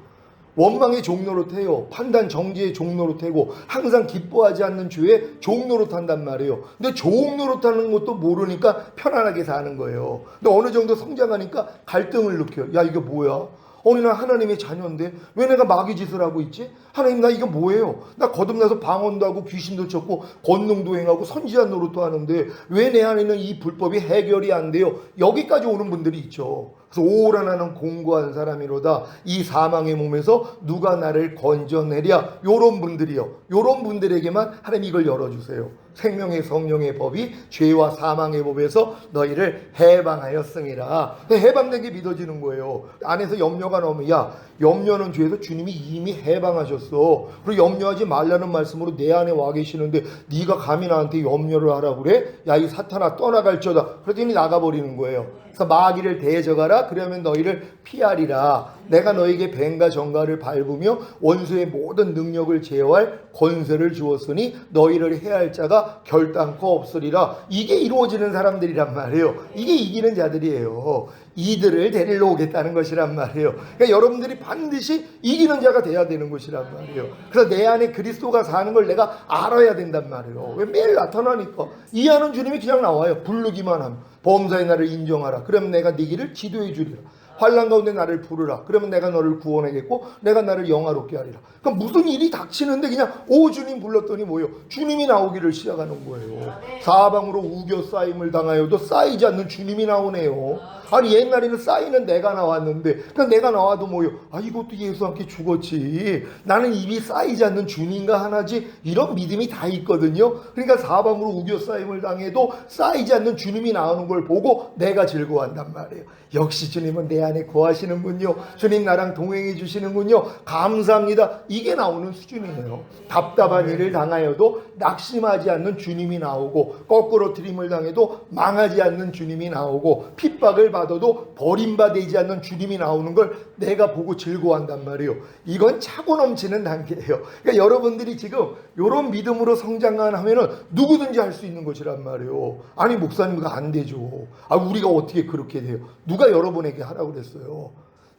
원망의 종노릇해요. 판단 정지의 종노릇하고 항상 기뻐하지 않는 주의 종노릇한단 말이에요. 근데 종노릇하는 것도 모르니까 편안하게 사는 거예요. 근데 어느 정도 성장하니까 갈등을 느껴요. 야, 이게 뭐야? 아니, 나 하나님의 자녀인데 왜 내가 마귀 짓을 하고 있지? 하나님, 나 이거 뭐예요? 나 거듭나서 방언도 하고 귀신도 쫓고 권능도 행하고 선지자 노릇도 하는데 왜 내 안에는 이 불법이 해결이 안 돼요? 여기까지 오는 분들이 있죠. 그래서 오라 나는 공고한 사람이로다. 이 사망의 몸에서 누가 나를 건져내랴. 요런 분들이요. 요런 분들에게만 하나님 이걸 열어주세요. 생명의 성령의 법이 죄와 사망의 법에서 너희를 해방하였으니라. 해방된 게 믿어지는 거예요. 안에서 염려가 나오면, 야, 염려는 죄에서 주님이 이미 해방하셨어. 그리고 염려하지 말라는 말씀으로 내 안에 와 계시는데 네가 감히 나한테 염려를 하라고 그래? 야, 이 사탄아, 떠나갈지어다. 그랬더니 나가버리는 거예요. 그래서 마귀를 대적하라. 그러면 너희를 피하리라. 내가 너에게 뱀과 정갈을 밟으며 원수의 모든 능력을 제어할 권세를 주었으니 너희를 해할 자가 결단코 없으리라. 이게 이루어지는 사람들이란 말이에요. 이게 이기는 자들이에요. 이들을 데리러 오겠다는 것이란 말이에요. 그러니까 여러분들이 반드시 이기는 자가 돼야 되는 것이란 말이에요. 그래서 내 안에 그리스도가 사는 걸 내가 알아야 된단 말이에요. 왜 매일 나타나니까 이해하는 주님이 그냥 나와요. 부르기만 하면. 범사의 나를 인정하라. 그러면 내가 네 길을 지도해 주리라. 환난 가운데 나를 부르라. 그러면 내가 너를 구원하겠고 내가 나를 영화롭게 하리라. 그럼 무슨 일이 닥치는데 그냥 오 주님 불렀더니 뭐예요? 주님이 나오기를 시작하는 거예요. 사방으로 우겨 쌓임을 당하여도 쌓이지 않는 주님이 나오네요. 아니, 옛날에는 쌓이는 내가 나왔는데 그냥 내가 나와도 뭐예요? 아, 이것도 예수와 함께 죽었지. 나는 입이 쌓이지 않는 주님과 하나지. 이런 믿음이 다 있거든요. 그러니까 사방으로 우겨 쌓임을 당해도 쌓이지 않는 주님이 나오는 걸 보고 내가 즐거워한단 말이에요. 역시 주님은 내 안에 거하시는군요. 주님 나랑 동행해 주시는군요. 감사합니다. 이게 나오는 수준이에요. 답답한 일을 당하여도 낙심하지 않는 주님이 나오고, 거꾸로 트림을 당해도 망하지 않는 주님이 나오고, 핍박을 받아도 버림받지 않는 주님이 나오는 걸 내가 보고 즐거워한단 말이에요. 이건 차고 넘치는 단계예요. 그러니까 여러분들이 지금 이런 믿음으로 성장만 하면은 누구든지 할 수 있는 것이란 말이에요. 아니, 목사님 그거 안 되죠. 아, 우리가 어떻게 그렇게 돼요? 누가 여러분에게 하라고 그랬어요?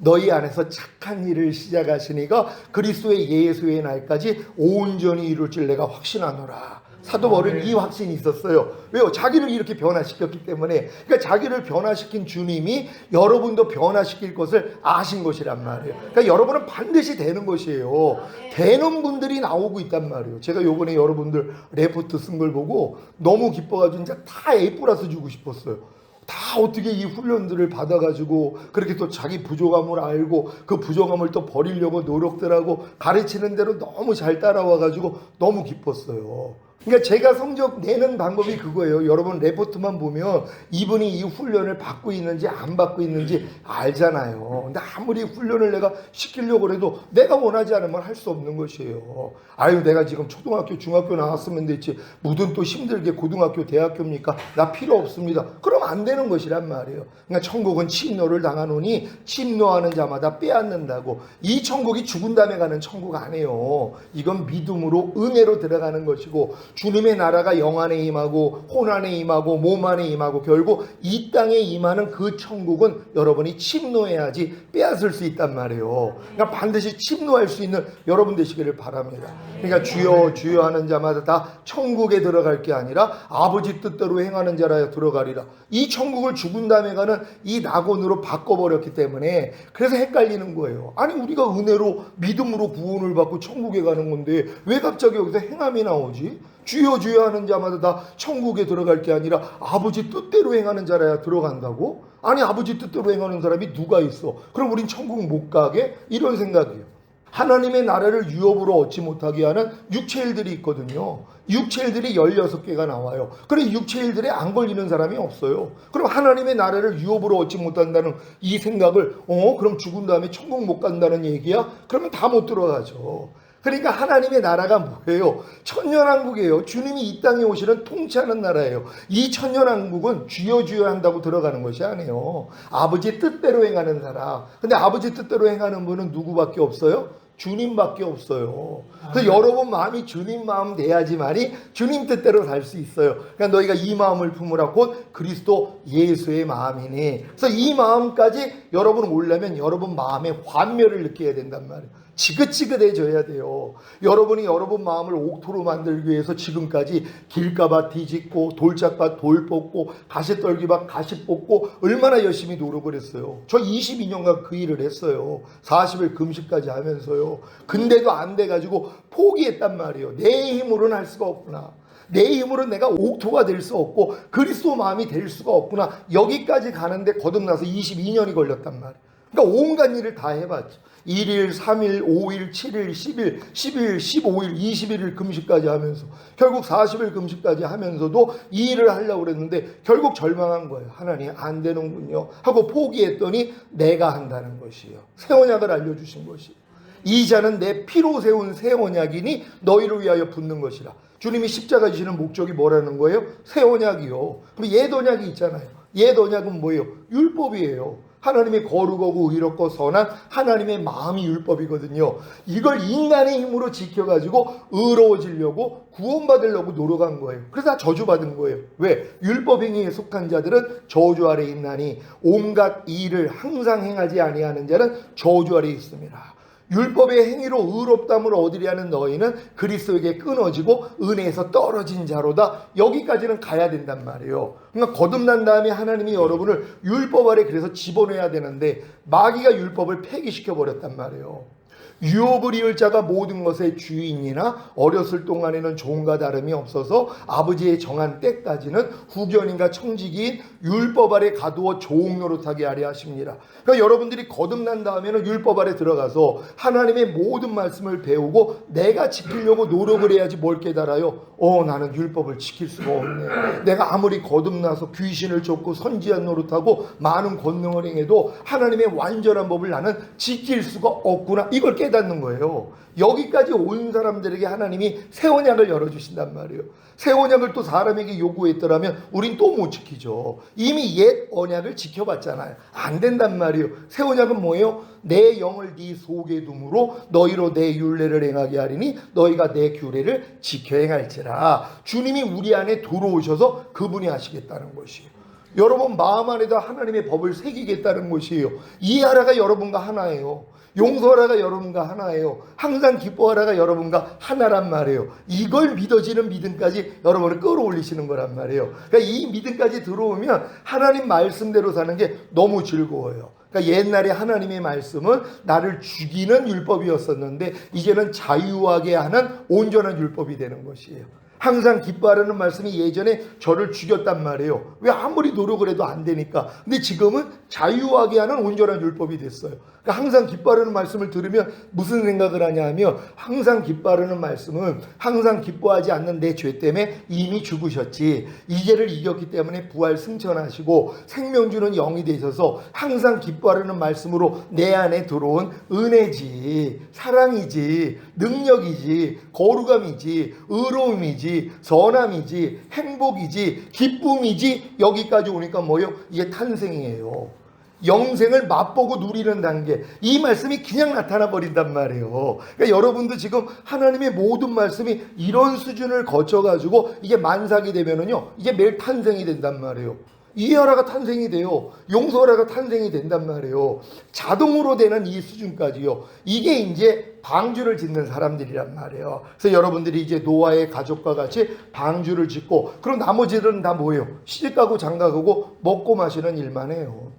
너희 안에서 착한 일을 시작하시니가 그리스도의 예수의 날까지 온전히 이룰 줄 내가 확신하노라. 사도 바울은 이 확신이 있었어요. 왜요? 자기를 이렇게 변화시켰기 때문에. 그러니까 자기를 변화시킨 주님이 여러분도 변화시킬 것을 아신 것이란 말이에요. 그러니까 여러분은 반드시 되는 것이에요. 되는 분들이 나오고 있단 말이에요. 제가 요번에 여러분들 레포트 쓴 걸 보고 너무 기뻐가지고 진짜 다 A+ 주고 싶었어요. 다 어떻게 이 훈련들을 받아가지고 그렇게 또 자기 부족함을 알고 그 부족함을 또 버리려고 노력들하고 가르치는 대로 너무 잘 따라와가지고 너무 기뻤어요. 그러니까 제가 성적 내는 방법이 그거예요. 여러분 레포트만 보면 이분이 이 훈련을 받고 있는지 안 받고 있는지 알잖아요. 근데 아무리 훈련을 내가 시키려고 해도 내가 원하지 않으면 할 수 없는 것이에요. 아유, 내가 지금 초등학교 중학교 나왔으면 됐지 무슨 또 힘들게 고등학교 대학교입니까? 나 필요 없습니다. 그럼 안 되는 것이란 말이에요. 그러니까 천국은 침노를 당하노니 침노하는 자마다 빼앗는다고. 이 천국이 죽은 다음에 가는 천국 아니에요. 이건 믿음으로 은혜로 들어가는 것이고, 주님의 나라가 영 안에 임하고 혼 안에 임하고 몸 안에 임하고 결국 이 땅에 임하는 그 천국은 여러분이 침노해야지 빼앗을 수 있단 말이에요. 그러니까 반드시 침노할 수 있는 여러분 되시기를 바랍니다. 그러니까 주여 주여 하는 자마다 다 천국에 들어갈 게 아니라 아버지 뜻대로 행하는 자라 들어가리라. 이 천국을 죽은 다음에 가는 이 낙원으로 바꿔버렸기 때문에 그래서 헷갈리는 거예요. 아니, 우리가 은혜로 믿음으로 구원을 받고 천국에 가는 건데 왜 갑자기 여기서 행함이 나오지? 주여 주여 하는 자마다 다 천국에 들어갈 게 아니라 아버지 뜻대로 행하는 자라야 들어간다고? 아니, 아버지 뜻대로 행하는 사람이 누가 있어? 그럼 우린 천국 못 가게? 이런 생각이에요. 하나님의 나라를 유업으로 얻지 못하게 하는 육체일들이 있거든요. 육체일들이 16개가 나와요. 그래, 육체일들에 안 걸리는 사람이 없어요. 그럼 하나님의 나라를 유업으로 얻지 못한다는 이 생각을 그럼 죽은 다음에 천국 못 간다는 얘기야? 그러면 다 못 들어가죠. 그러니까 하나님의 나라가 뭐예요? 천년왕국이에요. 주님이 이 땅에 오시는 통치하는 나라예요. 이 천년왕국은 주여 주여 한다고 들어가는 것이 아니에요. 아버지 뜻대로 행하는 나라. 근데 아버지 뜻대로 행하는 분은 누구밖에 없어요? 주님밖에 없어요. 그래서 여러분 마음이 주님 마음 돼야지만이 주님 뜻대로 살 수 있어요. 그러니까 너희가 이 마음을 품으라 곧 그리스도 예수의 마음이니. 그래서 이 마음까지 여러분 오려면 여러분 마음의 환멸을 느껴야 된단 말이에요. 지긋지긋해져야 돼요. 여러분이 여러분 마음을 옥토로 만들기 위해서 지금까지 길가밭 뒤집고 돌짝밭 돌 뽑고 가시떨기밭 가시 뽑고 얼마나 열심히 노력을 했어요. 저 22년간 그 일을 했어요. 40일 금식까지 하면서요. 근데도 안 돼가지고 포기했단 말이에요. 내 힘으로는 할 수가 없구나. 내 힘으로 내가 옥토가 될 수 없고 그리스도 마음이 될 수가 없구나. 여기까지 가는데 거듭나서 22년이 걸렸단 말이에요. 그러니까 온갖 일을 다 해봤죠. 1일, 3일, 5일, 7일, 10일, 10일, 15일, 21일 금식까지 하면서 결국 40일 금식까지 하면서도 이 일을 하려고 그랬는데 결국 절망한 거예요. 하나님 안 되는군요 하고 포기했더니 내가 한다는 것이에요. 새 언약을 알려주신 것이에요. 이 자는 내 피로 세운 새 언약이니 너희를 위하여 붙는 것이라. 주님이 십자가 지시는 목적이 뭐라는 거예요? 새 언약이요. 그럼 옛 언약이 있잖아요. 옛 언약은 뭐예요? 율법이에요. 하나님의 거룩하고 의롭고 선한 하나님의 마음이 율법이거든요. 이걸 인간의 힘으로 지켜가지고 의로워지려고 구원받으려고 노력한 거예요. 그래서 다 저주받은 거예요. 왜? 율법 행위에 속한 자들은 저주 아래 있나니 온갖 일을 항상 행하지 아니하는 자는 저주 아래 있습니다. 율법의 행위로 의롭다함을 얻으려 하는 너희는 그리스도에게 끊어지고 은혜에서 떨어진 자로다. 여기까지는 가야 된단 말이에요. 그러니까 거듭난 다음에 하나님이 여러분을 율법 아래 그래서 집어넣어야 되는데 마귀가 율법을 폐기시켜 버렸단 말이에요. 유업을 이을 자가 모든 것의 주인이나 어렸을 동안에는 종과 다름이 없어서 아버지의 정한 때까지는 후견인과 청지기인 율법 아래 가두어 종 노릇하게 하려 하십니다. 그러니까 여러분들이 거듭난 다음에는 율법 아래 들어가서 하나님의 모든 말씀을 배우고 내가 지키려고 노력을 해야지 뭘 깨달아요? 나는 율법을 지킬 수가 없네. 내가 아무리 거듭나서 귀신을 쫓고 선지한 노릇하고 많은 권능을 행해도 하나님의 완전한 법을 나는 지킬 수가 없구나. 이걸 깨닫는 거예요. 여기까지 온 사람들에게 하나님이 새 언약을 열어주신단 말이에요. 새 언약을 또 사람에게 요구했더라면 우린 또 못 지키죠. 이미 옛 언약을 지켜봤잖아요. 안 된단 말이에요. 새 언약은 뭐예요? 내 영을 네 속에 둠으로 너희로 내 율례를 행하게 하리니 너희가 내 규례를 지켜 행할지라. 주님이 우리 안에 들어오셔서 그분이 하시겠다는 것이에요. 여러분 마음 안에다 하나님의 법을 새기겠다는 것이에요. 이해하라가 여러분과 하나예요. 용서하라가 여러분과 하나예요. 항상 기뻐하라가 여러분과 하나란 말이에요. 이걸 믿어지는 믿음까지 여러분을 끌어올리시는 거란 말이에요. 그러니까 이 믿음까지 들어오면 하나님 말씀대로 사는 게 너무 즐거워요. 그러니까 옛날에 하나님의 말씀은 나를 죽이는 율법이었었는데 이제는 자유하게 하는 온전한 율법이 되는 것이에요. 항상 기뻐하라는 말씀이 예전에 저를 죽였단 말이에요. 왜 아무리 노력을 해도 안 되니까. 근데 지금은 자유하게 하는 온전한 율법이 됐어요. 그러니까 항상 기뻐하라는 말씀을 들으면 무슨 생각을 하냐 하면 항상 기뻐하라는 말씀은 항상 기뻐하지 않는 내 죄 때문에 이미 죽으셨지. 이 죄를 이겼기 때문에 부활 승천하시고 생명 주는 영이 되셔서 항상 기뻐하라는 말씀으로 내 안에 들어온 은혜지, 사랑이지, 능력이지, 거룩함이지, 의로움이지, 선함이지, 행복이지, 기쁨이지. 여기까지 오니까 뭐예요? 이게 탄생이에요. 영생을 맛보고 누리는 단계. 이 말씀이 그냥 나타나 버린단 말이에요. 그러니까 여러분도 지금 하나님의 모든 말씀이 이런 수준을 거쳐가지고 이게 만삭이 되면은요, 이게 매일 탄생이 된단 말이에요. 이해하라가 탄생이 돼요. 용서하라가 탄생이 된단 말이에요. 자동으로 되는 이 수준까지요. 이게 이제 방주를 짓는 사람들이란 말이에요. 그래서 여러분들이 이제 노아의 가족과 같이 방주를 짓고, 그럼 나머지들은 다 뭐예요? 시집가고 장가가고 먹고 마시는 일만 해요.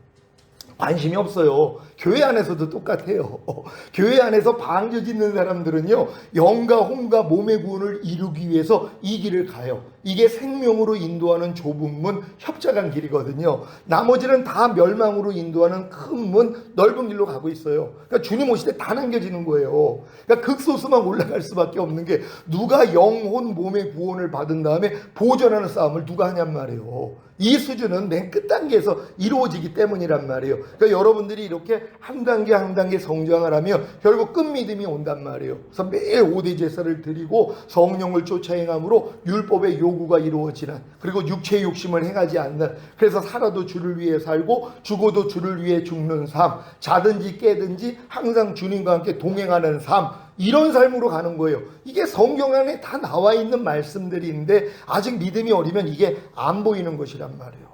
관심이 없어요. 교회 안에서도 똑같아요. 교회 안에서 방주 짓는 사람들은요, 영과 혼과 몸의 구원을 이루기 위해서 이 길을 가요. 이게 생명으로 인도하는 좁은 문, 협착한 길이거든요. 나머지는 다 멸망으로 인도하는 큰 문, 넓은 길로 가고 있어요. 그러니까 주님 오실 때 다 남겨지는 거예요. 그러니까 극소수만 올라갈 수밖에 없는 게, 누가 영혼 몸의 구원을 받은 다음에 보존하는 싸움을 누가 하냔 말이에요. 이 수준은 맨 끝단계에서 이루어지기 때문이란 말이에요. 그러니까 여러분들이 이렇게 한 단계 한 단계 성장을 하면 결국 끝믿음이 온단 말이에요. 그래서 매일 5대 제사를 드리고 성령을 쫓아 행함으로 율법의 요구가 이루어지는, 그리고 육체의 욕심을 행하지 않는, 그래서 살아도 주를 위해 살고 죽어도 주를 위해 죽는 삶, 자든지 깨든지 항상 주님과 함께 동행하는 삶, 이런 삶으로 가는 거예요. 이게 성경 안에 다 나와 있는 말씀들인데 아직 믿음이 어리면 이게 안 보이는 것이란 말이에요.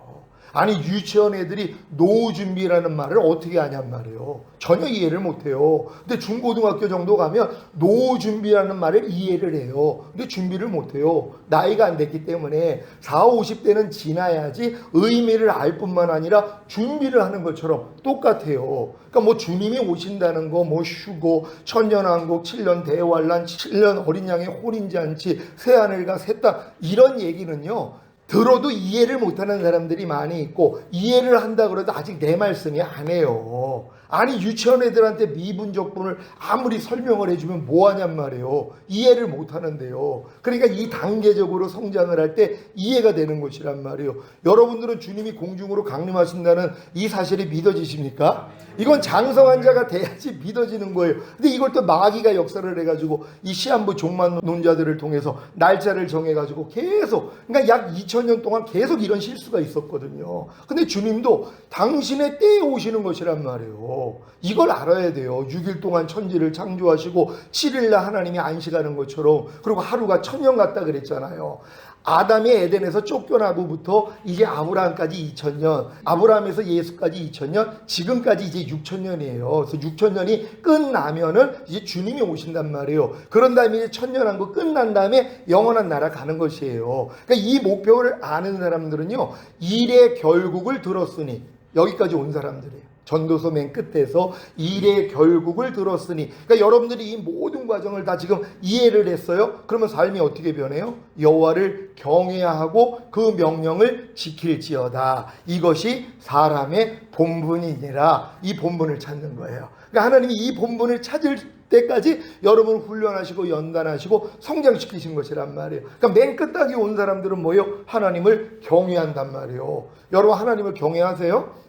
아니 유치원 애들이 노후 준비라는 말을 어떻게 하냔 말이에요. 전혀 이해를 못해요. 근데 중고등학교 정도 가면 노후 준비라는 말을 이해를 해요. 근데 준비를 못해요. 나이가 안 됐기 때문에 40, 50대는 지나야지 의미를 알 뿐만 아니라 준비를 하는 것처럼 똑같아요. 그러니까 뭐 주님이 오신다는 거, 뭐 휴고, 천년왕국, 7년 대환란, 7년 어린 양의 혼인잔치, 새하늘과 새 땅, 이런 얘기는요, 들어도 이해를 못하는 사람들이 많이 있고, 이해를 한다 그래도 아직 내 말씀이 안 해요. 아니 유치원 애들한테 미분적분을 아무리 설명을 해주면 뭐하냔 말이에요. 이해를 못하는데요. 그러니까 이 단계적으로 성장을 할 때 이해가 되는 것이란 말이에요. 여러분들은 주님이 공중으로 강림하신다는 이 사실이 믿어지십니까? 이건 장성한 자가 돼야지 믿어지는 거예요. 근데 이걸 또 마귀가 역사를 해가지고 이 시한부 종말론자들을 통해서 날짜를 정해가지고 계속, 그러니까 약 2000년 동안 계속 이런 실수가 있었거든요. 근데 주님도 당신의 때에 오시는 것이란 말이에요. 이걸 알아야 돼요. 6일 동안 천지를 창조하시고 7일날 하나님이 안식하는 것처럼, 그리고 하루가 1000년 같다 그랬잖아요. 아담이 에덴에서 쫓겨나고부터 이제 아브라함까지 2000년, 아브라함에서 예수까지 2000년, 지금까지 이제 6000년이에요. 그래서 6000년이 끝나면은 이제 주님이 오신단 말이에요. 그런 다음에 이제 천년왕국 끝난 다음에 영원한 나라 가는 것이에요. 그러니까 이 목표를 아는 사람들은요, 일의 결국을 들었으니, 여기까지 온 사람들이에요. 전도서 맨 끝에서 일의 결국을 들었으니, 그러니까 여러분들이 이 모든 과정을 다 지금 이해를 했어요. 그러면 삶이 어떻게 변해요? 여호와를 경외해야 하고 그 명령을 지킬지어다. 이것이 사람의 본분이니라. 이 본분을 찾는 거예요. 그러니까 하나님이 이 본분을 찾을 때까지 여러분을 훈련하시고 연단하시고 성장시키신 것이란 말이에요. 그러니까 맨 끝까지 온 사람들은 뭐예요? 하나님을 경외한단 말이에요. 여러분 하나님을 경외하세요?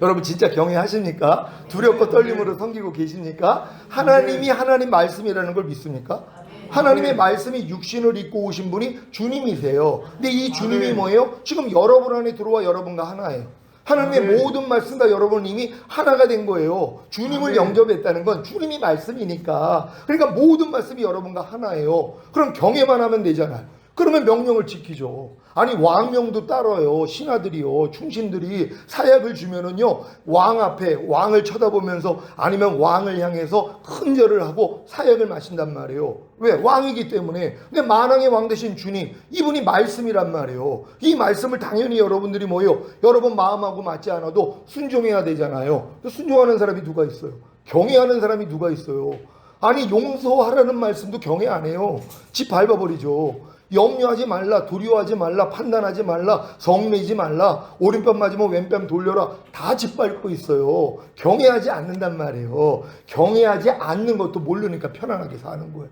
여러분 진짜 경외하십니까? 두렵고 떨림으로 섬기고 계십니까? 하나님이 하나님 말씀이라는 걸 믿습니까? 하나님의 말씀이 육신을 입고 오신 분이 주님이세요. 근데 이 주님이 뭐예요? 지금 여러분 안에 들어와 여러분과 하나예요. 하나님의 모든 말씀 다 여러분 이미 하나가 된 거예요. 주님을 영접했다는 건 주님이 말씀이니까. 그러니까 모든 말씀이 여러분과 하나예요. 그럼 경외만 하면 되잖아요. 그러면 명령을 지키죠. 아니 왕명도 따라요. 신하들이요, 충신들이 사약을 주면은요, 왕 앞에 왕을 쳐다보면서 아니면 왕을 향해서 큰 절을 하고 사약을 마신단 말이에요. 왜? 왕이기 때문에. 근데 만왕의 왕 되신 주님, 이분이 말씀이란 말이에요. 이 말씀을 당연히 여러분들이 뭐예요? 여러분 마음하고 맞지 않아도 순종해야 되잖아요. 순종하는 사람이 누가 있어요? 경외하는 사람이 누가 있어요? 아니 용서하라는 말씀도 경외 안 해요. 집 밟아버리죠. 염려하지 말라, 두려워하지 말라, 판단하지 말라, 성내지 말라, 오른뺨 맞으면 왼뺨 돌려라, 다 짓밟고 있어요. 경외하지 않는단 말이에요. 경외하지 않는 것도 모르니까 편안하게 사는 거예요.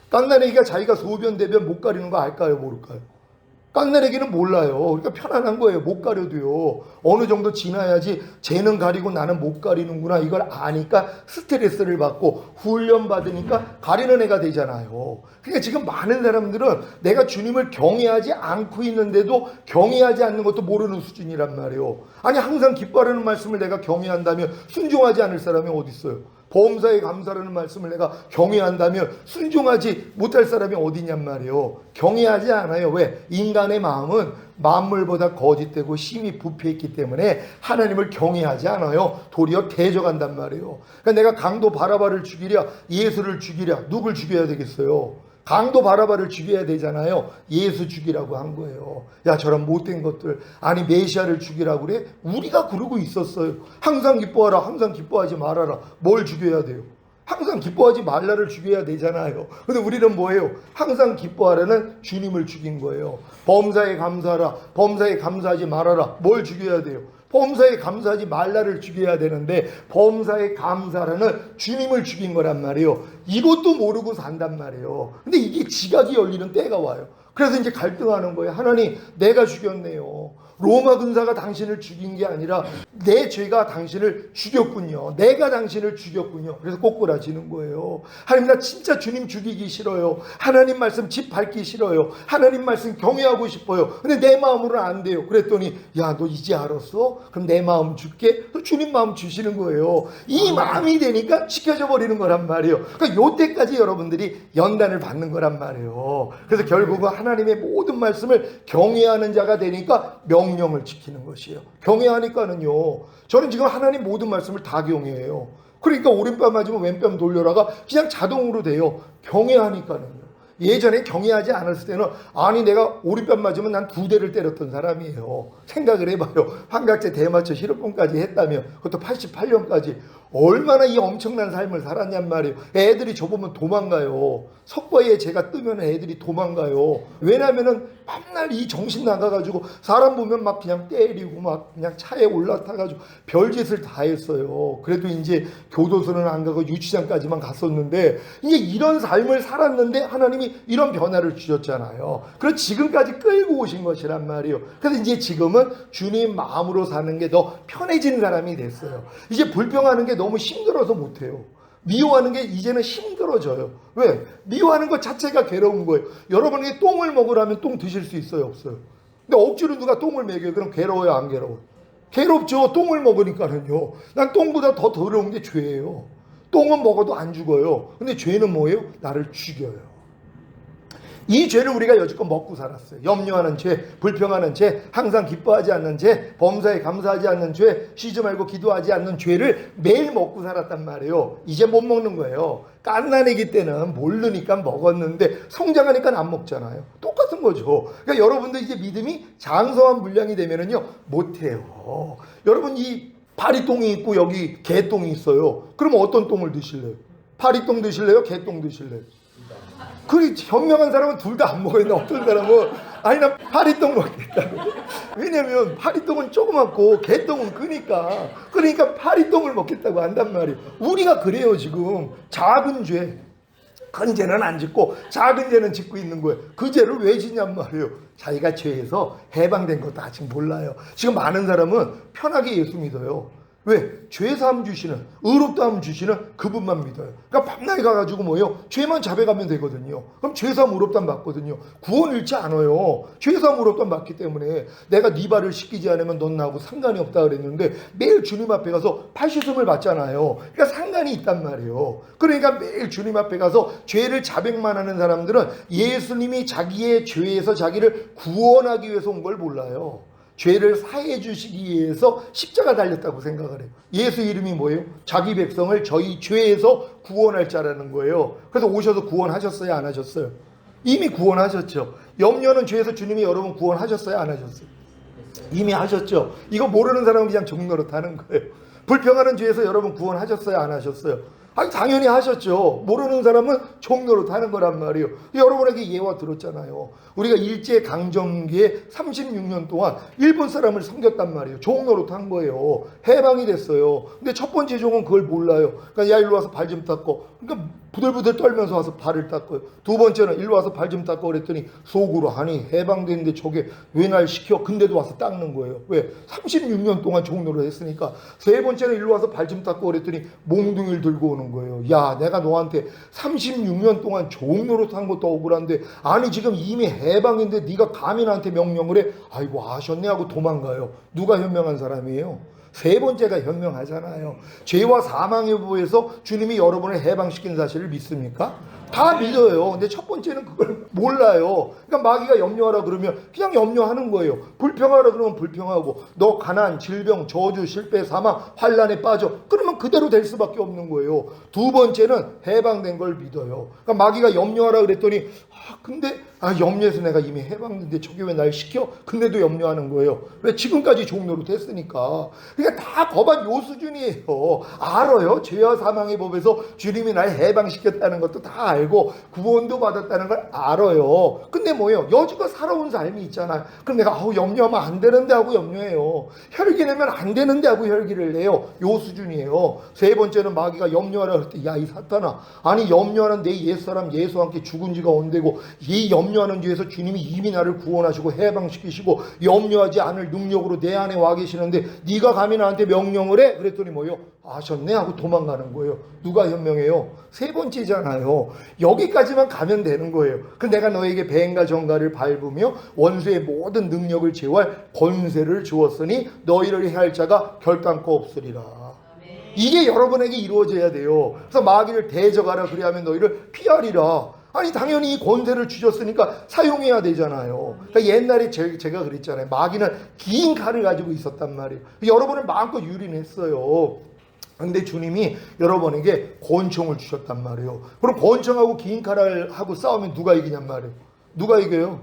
깡나리가 자기가 소변 대변 못 가리는 거 알까요, 모를까요? 깡나리기는 몰라요. 그러니까 편안한 거예요. 못 가려도요. 어느 정도 지나야지 쟤는 가리고 나는 못 가리는구나, 이걸 아니까 스트레스를 받고 훈련 받으니까 가리는 애가 되잖아요. 그러니까 지금 많은 사람들은 내가 주님을 경외하지 않고 있는데도 경외하지 않는 것도 모르는 수준이란 말이에요. 아니 항상 기뻐하라는 말씀을 내가 경외한다면 순종하지 않을 사람이 어디 있어요? 보험사에 감사라는 말씀을 내가 경외한다면 순종하지 못할 사람이 어디냔 말이에요. 경외하지 않아요. 왜? 인간의 마음은 만물보다 거짓되고 심히 부패했기 때문에 하나님을 경외하지 않아요. 도리어 대적한단 말이에요. 그러니까 내가 강도 바라바를 죽이랴, 예수를 죽이랴, 누굴 죽여야 되겠어요? 강도 바라바를 죽여야 되잖아요. 예수 죽이라고 한 거예요. 야 저런 못된 것들, 아니 메시아를 죽이라고 그래? 우리가 그러고 있었어요. 항상 기뻐하라, 항상 기뻐하지 말아라. 뭘 죽여야 돼요? 항상 기뻐하지 말라를 죽여야 되잖아요. 근데 우리는 뭐예요? 항상 기뻐하라는 주님을 죽인 거예요. 범사에 감사하라, 범사에 감사하지 말아라. 뭘 죽여야 돼요? 범사에 감사하지 말라를 죽여야 되는데 범사에 감사라는 주님을 죽인 거란 말이에요. 이것도 모르고 산단 말이에요. 근데 이게 지각이 열리는 때가 와요. 그래서 이제 갈등하는 거예요. 하나님, 내가 죽였네요. 로마 군사가 당신을 죽인 게 아니라 내 죄가 당신을 죽였군요. 내가 당신을 죽였군요. 그래서 꼬꾸라지는 거예요. 하나님, 나 진짜 주님 죽이기 싫어요. 하나님 말씀 집 밟기 싫어요. 하나님 말씀 경외하고 싶어요. 근데 내 마음으로는 안 돼요. 그랬더니 야, 너 이제 알았어? 그럼 내 마음 줄게. 주님 마음 주시는 거예요. 이 마음이 되니까 지켜져 버리는 거란 말이에요. 그러니까 요때까지 여러분들이 연단을 받는 거란 말이에요. 그래서 결국은 하나님의 모든 말씀을 경외하는 자가 되니까 명령을 지키는 것이에요. 경외하니까는요. 저는 지금 하나님 모든 말씀을 다 경외해요. 그러니까 오른뺨 맞으면 왼뺨 돌려라가 그냥 자동으로 돼요. 경외하니까는요. 예전에 경외하지 않았을 때는 아니 내가 오른뺨 맞으면 난 2대를 때렸던 사람이에요. 생각을 해봐요. 환각제 대마초 실업봉까지 했다며 그것도 88년까지 얼마나 이 엄청난 삶을 살았냔 말이에요. 애들이 저보면 도망가요. 석바위에 제가 뜨면 애들이 도망가요. 왜냐면은 맨날 이 정신 나가가지고 사람 보면 막 그냥 때리고 막 그냥 차에 올라타가지고 별짓을 다 했어요. 그래도 이제 교도소는 안 가고 유치장까지만 갔었는데 이제 이런 삶을 살았는데 하나님이 이런 변화를 주셨잖아요. 그래서 지금까지 끌고 오신 것이란 말이에요. 그래서 이제 지금은 주님 마음으로 사는 게 더 편해진 사람이 됐어요. 이제 불평하는 게 너무 힘들어서 못해요. 미워하는 게 이제는 힘들어져요. 왜? 미워하는 것 자체가 괴로운 거예요. 여러분이 똥을 먹으라면 똥 드실 수 있어요? 없어요? 근데 억지로 누가 똥을 먹여요? 그럼 괴로워요? 안 괴로워요? 괴롭죠. 똥을 먹으니까는요. 난 똥보다 더 더러운 게 죄예요. 똥은 먹어도 안 죽어요. 근데 죄는 뭐예요? 나를 죽여요. 이 죄를 우리가 여지껏 먹고 살았어요. 염려하는 죄, 불평하는 죄, 항상 기뻐하지 않는 죄, 범사에 감사하지 않는 죄, 쉬지 말고 기도하지 않는 죄를 매일 먹고 살았단 말이에요. 이제 못 먹는 거예요. 갓난아기 때는 모르니까 먹었는데 성장하니까 안 먹잖아요. 똑같은 거죠. 그러니까 여러분들 이제 믿음이 장성한 분량이 되면은요 못해요. 여러분 이 파리똥이 있고 여기 개똥이 있어요. 그러면 어떤 똥을 드실래요? 파리똥 드실래요? 개똥 드실래요? 그 현명한 사람은 둘 다 안 먹어요. 어떤 사람은 아니 나 파리똥 먹겠다고. 왜냐면 파리똥은 조그맣고 개똥은 크니까. 그러니까 파리똥을 먹겠다고 한단 말이에요. 우리가 그래요 지금. 작은 죄 큰 죄는 안 짓고 작은 죄는 짓고 있는 거예요. 그 죄를 왜 짓냔 말이에요. 자기가 죄에서 해방된 것도 아직 몰라요. 지금 많은 사람은 편하게 예수 믿어요. 왜? 죄사함 주시는, 의롭다함 주시는 그분만 믿어요. 그러니까 밤낮에 가가지고 뭐예요? 죄만 잡아가면 되거든요. 그럼 죄사함 의롭다함 받거든요. 구원 잃지 않아요. 죄사함 의롭다함 받기 때문에 내가 네 발을 씻기지 않으면 넌 나하고 상관이 없다 그랬는데 매일 주님 앞에 가서 팔씻음을 받잖아요. 그러니까 상관이 있단 말이에요. 그러니까 매일 주님 앞에 가서 죄를 자백만 하는 사람들은 예수님이 자기의 죄에서 자기를 구원하기 위해서 온 걸 몰라요. 죄를 사해 주시기 위해서 십자가 달렸다고 생각을 해요. 예수 이름이 뭐예요? 자기 백성을 저희 죄에서 구원할 자라는 거예요. 그래서 오셔서 구원하셨어요? 안 하셨어요? 이미 구원하셨죠. 염려는 죄에서 주님이 여러분 구원하셨어요? 안 하셨어요? 이미 하셨죠. 이거 모르는 사람은 그냥 종노릇 하는 거예요. 불평하는 죄에서 여러분 구원하셨어요? 안 하셨어요? 아니 당연히 하셨죠. 모르는 사람은 종노릇 하는 거란 말이에요. 여러분에게 예화 들었잖아요. 우리가 일제강점기에 36년 동안 일본 사람을 섬겼단 말이에요. 종노릇 한 거예요. 해방이 됐어요. 근데 첫 번째 종은 그걸 몰라요. 그러니까 야 일로 와서 발 좀 닦고. 그러니까 부들부들 떨면서 와서 발을 닦고요. 두 번째는 일로 와서 발 좀 닦고 그랬더니 속으로 아니 해방됐는데 저게 왜 날 시켜? 근데도 와서 닦는 거예요. 왜? 36년 동안 종노릇 했으니까. 세 번째는 일로 와서 발 좀 닦고 그랬더니 몽둥이를 들고 오는 거예요. 야 내가 너한테 36년 동안 종노릇한 것도 억울한데 아니 지금 이미 해방인데 네가 감히 나한테 명령을 해? 아이고 아셨네 하고 도망가요. 누가 현명한 사람이에요? 세 번째가 현명하잖아요. 죄와 사망의 보에서 주님이 여러분을 해방시킨 사실을 믿습니까? 다 믿어요. 근데 첫 번째는 그걸 몰라요. 그러니까 마귀가 염려하라 그러면 그냥 염려하는 거예요. 불평하라 그러면 불평하고 너 가난, 질병, 저주, 실패, 사망, 환란에 빠져. 그러면 그대로 될 수밖에 없는 거예요. 두 번째는 해방된 걸 믿어요. 그러니까 마귀가 염려하라 그랬더니 근데 염려해서 내가 이미 해방됐는데 저게 왜 날 시켜? 근데도 염려하는 거예요. 왜? 지금까지 종노릇 했으니까. 그러니까 다 거반 요 수준이에요. 알아요. 죄와 사망의 법에서 주님이 날 해방시켰다는 것도 다 알고 구원도 받았다는 걸 알아요. 근데 뭐예요? 여지껏 살아온 삶이 있잖아요. 그럼 내가 염려하면 안 되는데 하고 염려해요. 혈기 내면 안 되는데 하고 혈기를 내요. 요 수준이에요. 세 번째는 마귀가 염려하라 그럴 때 야 이 사탄아 아니 염려하는 내 옛사람 예수와 함께 죽은 지가 온대고 이 염려하는 죄에서 주님이 이미 나를 구원하시고 해방시키시고 염려하지 않을 능력으로 내 안에 와 계시는데 네가 감히 나한테 명령을 해? 그랬더니 뭐예요? 아셨네 하고 도망가는 거예요. 누가 현명해요? 세 번째잖아요. 여기까지만 가면 되는 거예요. 그 내가 너에게 배은과 정갈을 밟으며 원수의 모든 능력을 제어할 권세를 주었으니 너희를 해할 자가 결단코 없으리라. 이게 여러분에게 이루어져야 돼요. 그래서 마귀를 대적하라 그리하면 너희를 피하리라. 아니 당연히 이 권세를 주셨으니까 사용해야 되잖아요. 그러니까 옛날에 제가 그랬잖아요. 마귀는 긴 칼을 가지고 있었단 말이에요. 여러분을 마음껏 유린했어요. 근데 주님이 여러분에게 권총을 주셨단 말이에요. 그럼 권총하고 긴 칼을 하고 싸우면 누가 이기냔 말이에요. 누가 이겨요?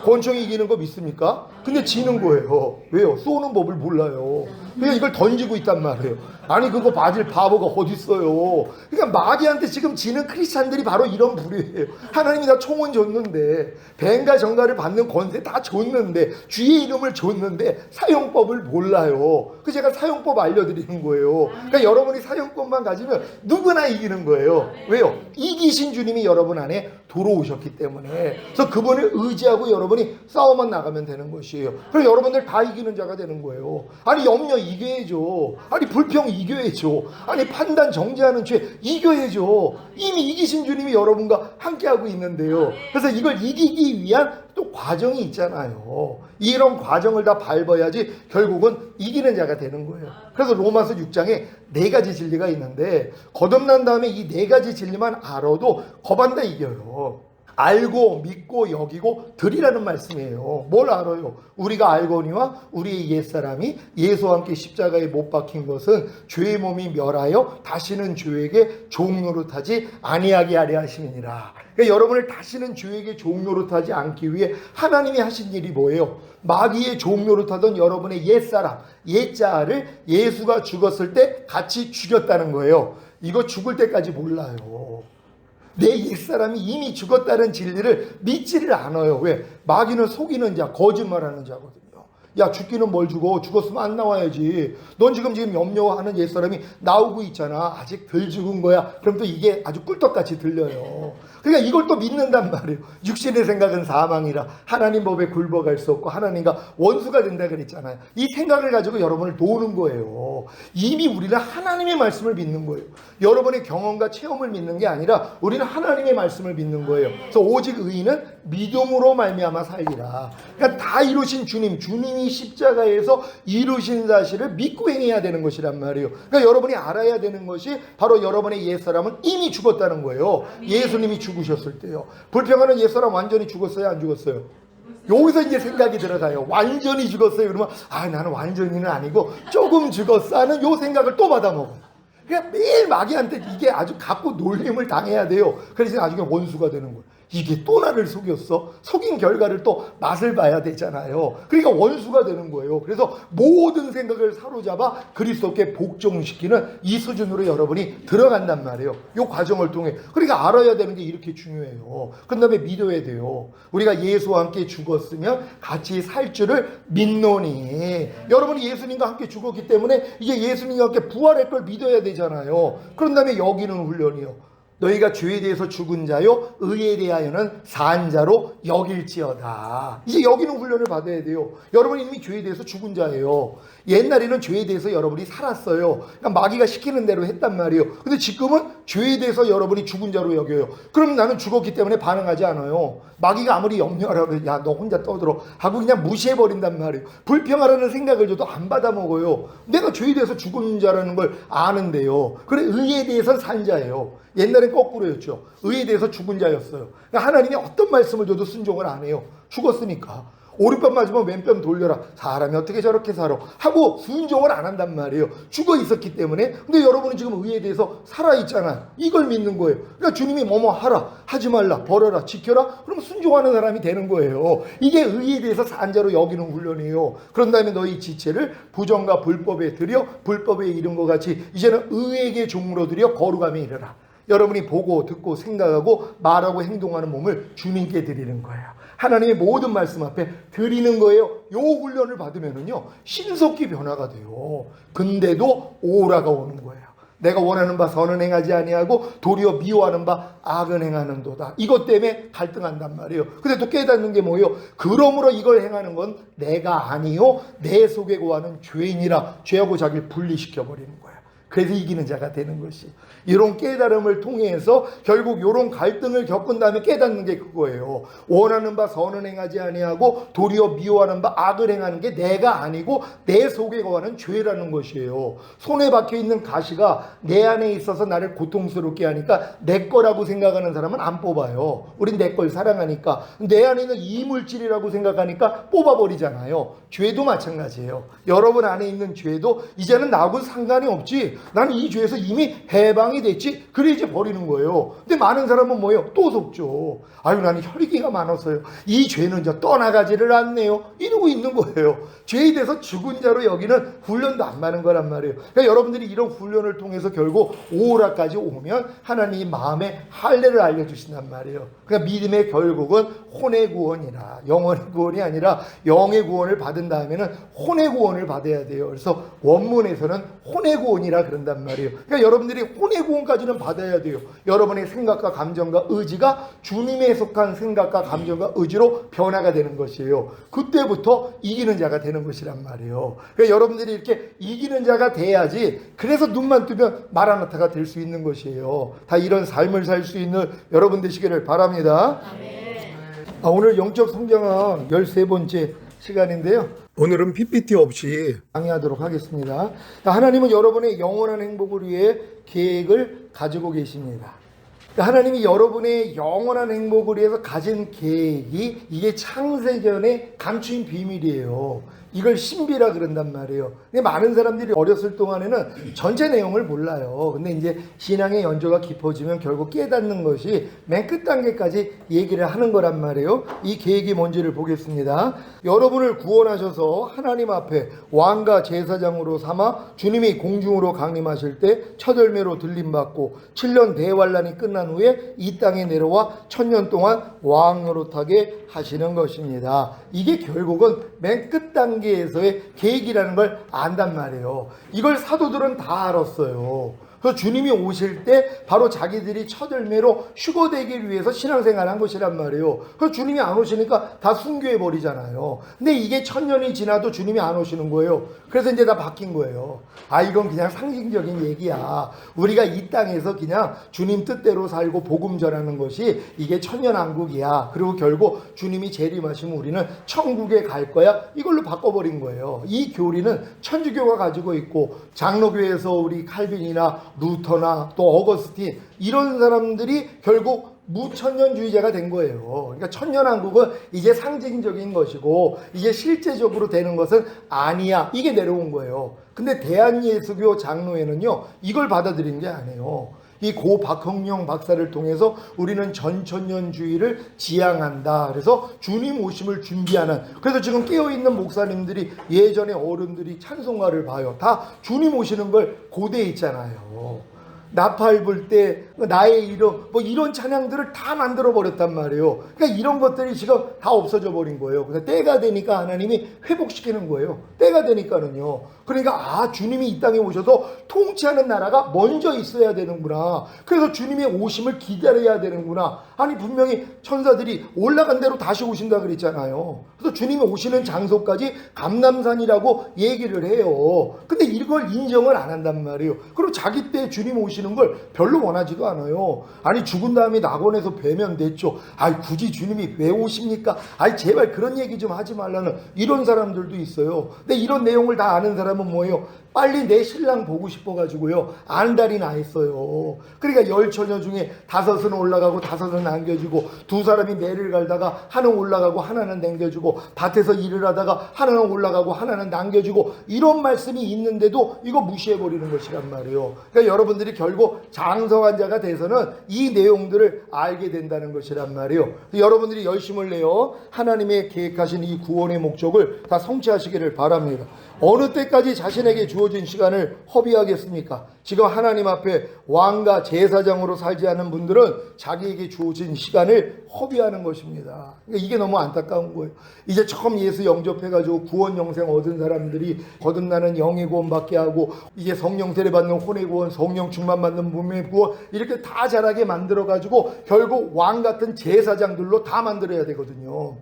권총이 이기는 거 믿습니까? 근데 지는 거예요. 왜요? 쏘는 법을 몰라요. 그냥 이걸 던지고 있단 말이에요. 아니 그거 맞을 바보가 어딨어요. 그러니까 마귀한테 지금 지는 크리스찬들이 바로 이런 부류예요. 하나님이 다 총은 줬는데, 뱀과 정갈을 받는 권세 다 줬는데, 주의 이름을 줬는데 사용법을 몰라요. 그래서 제가 사용법 알려드리는 거예요. 그러니까 여러분이 사용법만 가지면 누구나 이기는 거예요. 왜요? 이기신 주님이 여러분 안에 들어오셨기 때문에. 그래서 그분을 의지하고 여러분이 싸워만 나가면 되는 것이에요. 그래서 여러분들 다 이기는 자가 되는 거예요. 아니 염려 이겨야죠. 아니 불평 이겨야죠. 아니 판단 정죄하는 죄 이겨야죠. 이미 이기신 주님이 여러분과 함께하고 있는데요. 그래서 이걸 이기기 위한 또 과정이 있잖아요. 이런 과정을 다 밟아야지 결국은 이기는 자가 되는 거예요. 그래서 로마서 6장에 4가지 진리가 있는데, 거듭난 다음에 이 4가지 진리만 알아도 겁안다 이겨요. 알고 믿고 여기고 들이라는 말씀이에요. 뭘 알아요? 우리가 알거니와 우리의 옛사람이 예수와 함께 십자가에 못 박힌 것은 죄의 몸이 멸하여 다시는 죄에게 종노릇하지 아니하게 하려 하심이니라. 그러니까 여러분을 다시는 죄에게 종노릇하지 않기 위해 하나님이 하신 일이 뭐예요? 마귀의 종노릇하던 여러분의 옛사람, 옛자아를 예수가 죽었을 때 같이 죽였다는 거예요. 이거 죽을 때까지 몰라요. 내 옛사람이 이미 죽었다는 진리를 믿지를 않아요. 왜? 마귀는 속이는 자, 거짓말하는 자거든요. 야, 죽기는 뭘 죽어? 죽었으면 안 나와야지. 넌 지금 염려하는 옛사람이 나오고 있잖아. 아직 덜 죽은 거야. 그럼 또 이게 아주 꿀떡같이 들려요. 그러니까 이걸 또 믿는단 말이에요. 육신의 생각은 사망이라 하나님 법에 굴복할 수 없고 하나님과 원수가 된다 그랬잖아요. 이 생각을 가지고 여러분을 도우는 거예요. 이미 우리는 하나님의 말씀을 믿는 거예요. 여러분의 경험과 체험을 믿는 게 아니라 우리는 하나님의 말씀을 믿는 거예요. 그래서 오직 의인은 믿음으로 말미암아 살리라. 그러니까 다 이루신 주님이 십자가에서 이루신 사실을 믿고 행해야 되는 것이란 말이에요. 그러니까 여러분이 알아야 되는 것이 바로 여러분의 옛사람은 이미 죽었다는 거예요. 예수님이 죽으셨을 때요. 불평하는 옛사람 완전히 죽었어요? 안 죽었어요? 여기서 이제 생각이 들어가요. 완전히 죽었어요. 그러면 나는 완전히는 아니고 조금 죽었어 하는 요 생각을 또 받아먹어요. 그냥 매일 마귀한테 이게 아주 갖고 놀림을 당해야 돼요. 그래서 나중에 원수가 되는 거예요. 이게 또 나를 속였어? 속인 결과를 또 맛을 봐야 되잖아요. 그러니까 원수가 되는 거예요. 그래서 모든 생각을 사로잡아 그리스도께 복종시키는 이 수준으로 여러분이 들어간단 말이에요. 이 과정을 통해. 그러니까 알아야 되는 게 이렇게 중요해요. 그 다음에 믿어야 돼요. 우리가 예수와 함께 죽었으면 같이 살 줄을 믿노니. 여러분이 예수님과 함께 죽었기 때문에 이제 예수님과 함께 부활할 걸 믿어야 되잖아요. 그런 다음에 여기는 훈련이요. 너희가 죄에 대해서 죽은 자요 의에 대하여는 산 자로 여길지어다. 이제 여기는 훈련을 받아야 돼요. 여러분이 이미 죄에 대해서 죽은 자예요. 옛날에는 죄에 대해서 여러분이 살았어요. 그러니까 마귀가 시키는 대로 했단 말이에요. 근데 지금은 죄에 대해서 여러분이 죽은 자로 여겨요. 그럼 나는 죽었기 때문에 반응하지 않아요. 마귀가 아무리 염려하라고 해도 야, 너 혼자 떠들어 하고 그냥 무시해버린단 말이에요. 불평하라는 생각을 줘도 안 받아먹어요. 내가 죄에 대해서 죽은 자라는 걸 아는데요. 그래 의에 대해서는 산 자예요. 옛날엔 거꾸로였죠. 의에 대해서 죽은 자였어요. 그러니까 하나님이 어떤 말씀을 줘도 순종을 안 해요. 죽었으니까. 오른편 맞으면 왼편 돌려라. 사람이 어떻게 저렇게 살아? 하고 순종을 안 한단 말이에요. 죽어 있었기 때문에. 근데 여러분은 지금 의에 대해서 살아있잖아요. 이걸 믿는 거예요. 그러니까 주님이 뭐뭐 하라, 하지 말라, 벌어라, 지켜라. 그럼 순종하는 사람이 되는 거예요. 이게 의에 대해서 산 자로 여기는 훈련이에요. 그런 다음에 너희 지체를 부정과 불법에 들여 불법에 이른 것 같이 이제는 의에게 종으로 들여 거룩함에 이르라. 여러분이 보고 듣고 생각하고 말하고 행동하는 몸을 주님께 드리는 거예요. 하나님의 모든 말씀 앞에 드리는 거예요. 요 훈련을 받으면은요 신속히 변화가 돼요. 근데도 오라가 오는 거예요. 내가 원하는 바 선은 행하지 아니하고 도리어 미워하는 바 악은 행하는도다. 이것 때문에 갈등한단 말이에요. 근데 또 깨닫는 게 뭐예요? 그러므로 이걸 행하는 건 내가 아니요 내 속에 거하는 죄인이라. 죄하고 자기를 분리시켜 버리는 거예요. 그래서 이기는 자가 되는 것이에요. 이런 깨달음을 통해서 결국 이런 갈등을 겪은 다음에 깨닫는 게 그거예요. 원하는 바 선은 행하지 아니하고 도리어 미워하는 바 악을 행하는 게 내가 아니고 내 속에 거하는 죄라는 것이에요. 손에 박혀 있는 가시가 내 안에 있어서 나를 고통스럽게 하니까 내 거라고 생각하는 사람은 안 뽑아요. 우린 내 걸 사랑하니까. 내 안에 있는 이물질이라고 생각하니까 뽑아버리잖아요. 죄도 마찬가지예요. 여러분 안에 있는 죄도 이제는 나하고 상관이 없지. 나는 이 죄에서 이미 해방이 됐지. 그래 이제 버리는 거예요. 근데 많은 사람은 뭐예요? 또 속죠. 아유, 나는 혈기가 많았어요. 이 죄는 이제 떠나가지를 않네요. 이러고 있는 거예요. 죄에 대해서 죽은 자로 여기는 훈련도 안 받는 거란 말이에요. 그러니까 여러분들이 이런 훈련을 통해서 결국 오라까지 오면 하나님이 마음에 할례를 알려주신단 말이에요. 그러니까 믿음의 결국은 혼의 구원이라, 영혼의 구원이 아니라 영의 구원을 받은 다음에는 혼의 구원을 받아야 돼요. 그래서 원문에서는 혼의 구원이라 그런단 말이에요. 그러니까 여러분들이 혼의 구원까지는 받아야 돼요. 여러분의 생각과 감정과 의지가 주님에 속한 생각과 감정과 의지로 변화가 되는 것이에요. 그때부터 이기는 자가 되는 것이란 말이에요. 그러니까 여러분들이 이렇게 이기는 자가 돼야지, 그래서 눈만 뜨면 마라나타가 될 수 있는 것이에요. 다 이런 삶을 살 수 있는 여러분 되시기를 바랍니다. 오늘 영적 성장은 13번째 시간인데요. 오늘은 PPT 없이 강의하도록 하겠습니다. 하나님은 여러분의 영원한 행복을 위해 계획을 가지고 계십니다. 하나님이 여러분의 영원한 행복을 위해서 가진 계획이 이게 창세전에 감추인 비밀이에요. 이걸 신비라 그런단 말이에요. 근데 많은 사람들이 어렸을 동안에는 전체 내용을 몰라요. 근데 이제 신앙의 연조가 깊어지면 결국 깨닫는 것이 맨 끝 단계까지 얘기를 하는 거란 말이에요. 이 계획이 뭔지를 보겠습니다. 여러분을 구원하셔서 하나님 앞에 왕과 제사장으로 삼아 주님이 공중으로 강림하실 때 첫 열매로 들림받고 7년 대환란이 끝난 후에 이 땅에 내려와 1000년 동안 왕 노릇하게 하시는 것입니다. 이게 결국은 맨 끝 단계에서의 계획이라는 걸 안단 말이에요. 이걸 사도들은 다 알았어요. 그래서 주님이 오실 때 바로 자기들이 첫 열매로 휴거되기 위해서 신앙생활을 한 것이란 말이에요. 그래서 주님이 안 오시니까 다 순교해 버리잖아요. 근데 이게 1000년이 지나도 주님이 안 오시는 거예요. 그래서 이제 다 바뀐 거예요. 이건 그냥 상징적인 얘기야. 우리가 이 땅에서 그냥 주님 뜻대로 살고 복음 전하는 것이 이게 천년왕국이야. 그리고 결국 주님이 재림하시면 우리는 천국에 갈 거야. 이걸로 바꿔버린 거예요. 이 교리는 천주교가 가지고 있고, 장로교에서 우리 칼빈이나 루터나 또 어거스틴, 이런 사람들이 결국 무천년주의자가 된 거예요. 그러니까 천년왕국은 이제 상징적인 것이고 이제 실제적으로 되는 것은 아니야, 이게 내려온 거예요. 근데 대한예수교 장로회는요, 이걸 받아들인 게 아니에요. 이 고 박형룡 박사를 통해서 우리는 전천년주의를 지향한다. 그래서 주님 오심을 준비하는, 그래서 지금 깨어있는 목사님들이 예전에 어른들이 찬송가를 봐요. 다 주님 오시는 걸 고대에 있잖아요. 나팔 불 때 나의 이름, 뭐 이런 찬양들을 다 만들어 버렸단 말이에요. 그러니까 이런 것들이 지금 다 없어져 버린 거예요. 그래서 때가 되니까 하나님이 회복시키는 거예요. 때가 되니까는요. 그러니까 주님이 이 땅에 오셔서 통치하는 나라가 먼저 있어야 되는구나. 그래서 주님의 오심을 기다려야 되는구나. 아니, 분명히 천사들이 올라간 대로 다시 오신다 그랬잖아요. 그래서 주님이 오시는 장소까지 감람산이라고 얘기를 해요. 근데 이걸 인정을 안 한단 말이에요. 그리고 자기 때 주님 오시는 걸 별로 원하지도 않아요. 아니, 죽은 다음에 낙원에서 뵈면 됐죠. 굳이 주님이 왜 오십니까? 제발 그런 얘기 좀 하지 말라는 이런 사람들도 있어요. 근데 이런 내용을 다 아는 사람은 뭐예요? 빨리 내 신랑 보고 싶어가지고요, 안달이 나 있어요. 그러니까 10처녀 중에 5은 올라가고 5은 남겨주고, 두 사람이 매를 갈다가 하나는 올라가고 하나는 남겨주고, 밭에서 일을 하다가 하나는 올라가고 하나는 남겨주고, 이런 말씀이 있는데도 이거 무시해버리는 것이란 말이에요. 그러니까 여러분들이 결국 장성한 자가 돼서는 이 내용들을 알게 된다는 것이란 말이에요. 여러분들이 열심을 내어 하나님의 계획하신 이 구원의 목적을 다 성취하시기를 바랍니다. 어느 때까지 자신에게 주어진 시간을 허비하겠습니까? 지금 하나님 앞에 왕과 제사장으로 살지 않은 분들은 자기에게 주어진 시간을 허비하는 것입니다. 그러니까 이게 너무 안타까운 거예요. 이제 처음 예수 영접해가지고 구원 영생 얻은 사람들이 거듭나는 영의 구원 받게 하고, 이제 성령 세례 받는 혼의 구원, 성령 충만 받는 몸의 구원, 이렇게 다 자라게 만들어가지고 결국 왕 같은 제사장들로 다 만들어야 되거든요.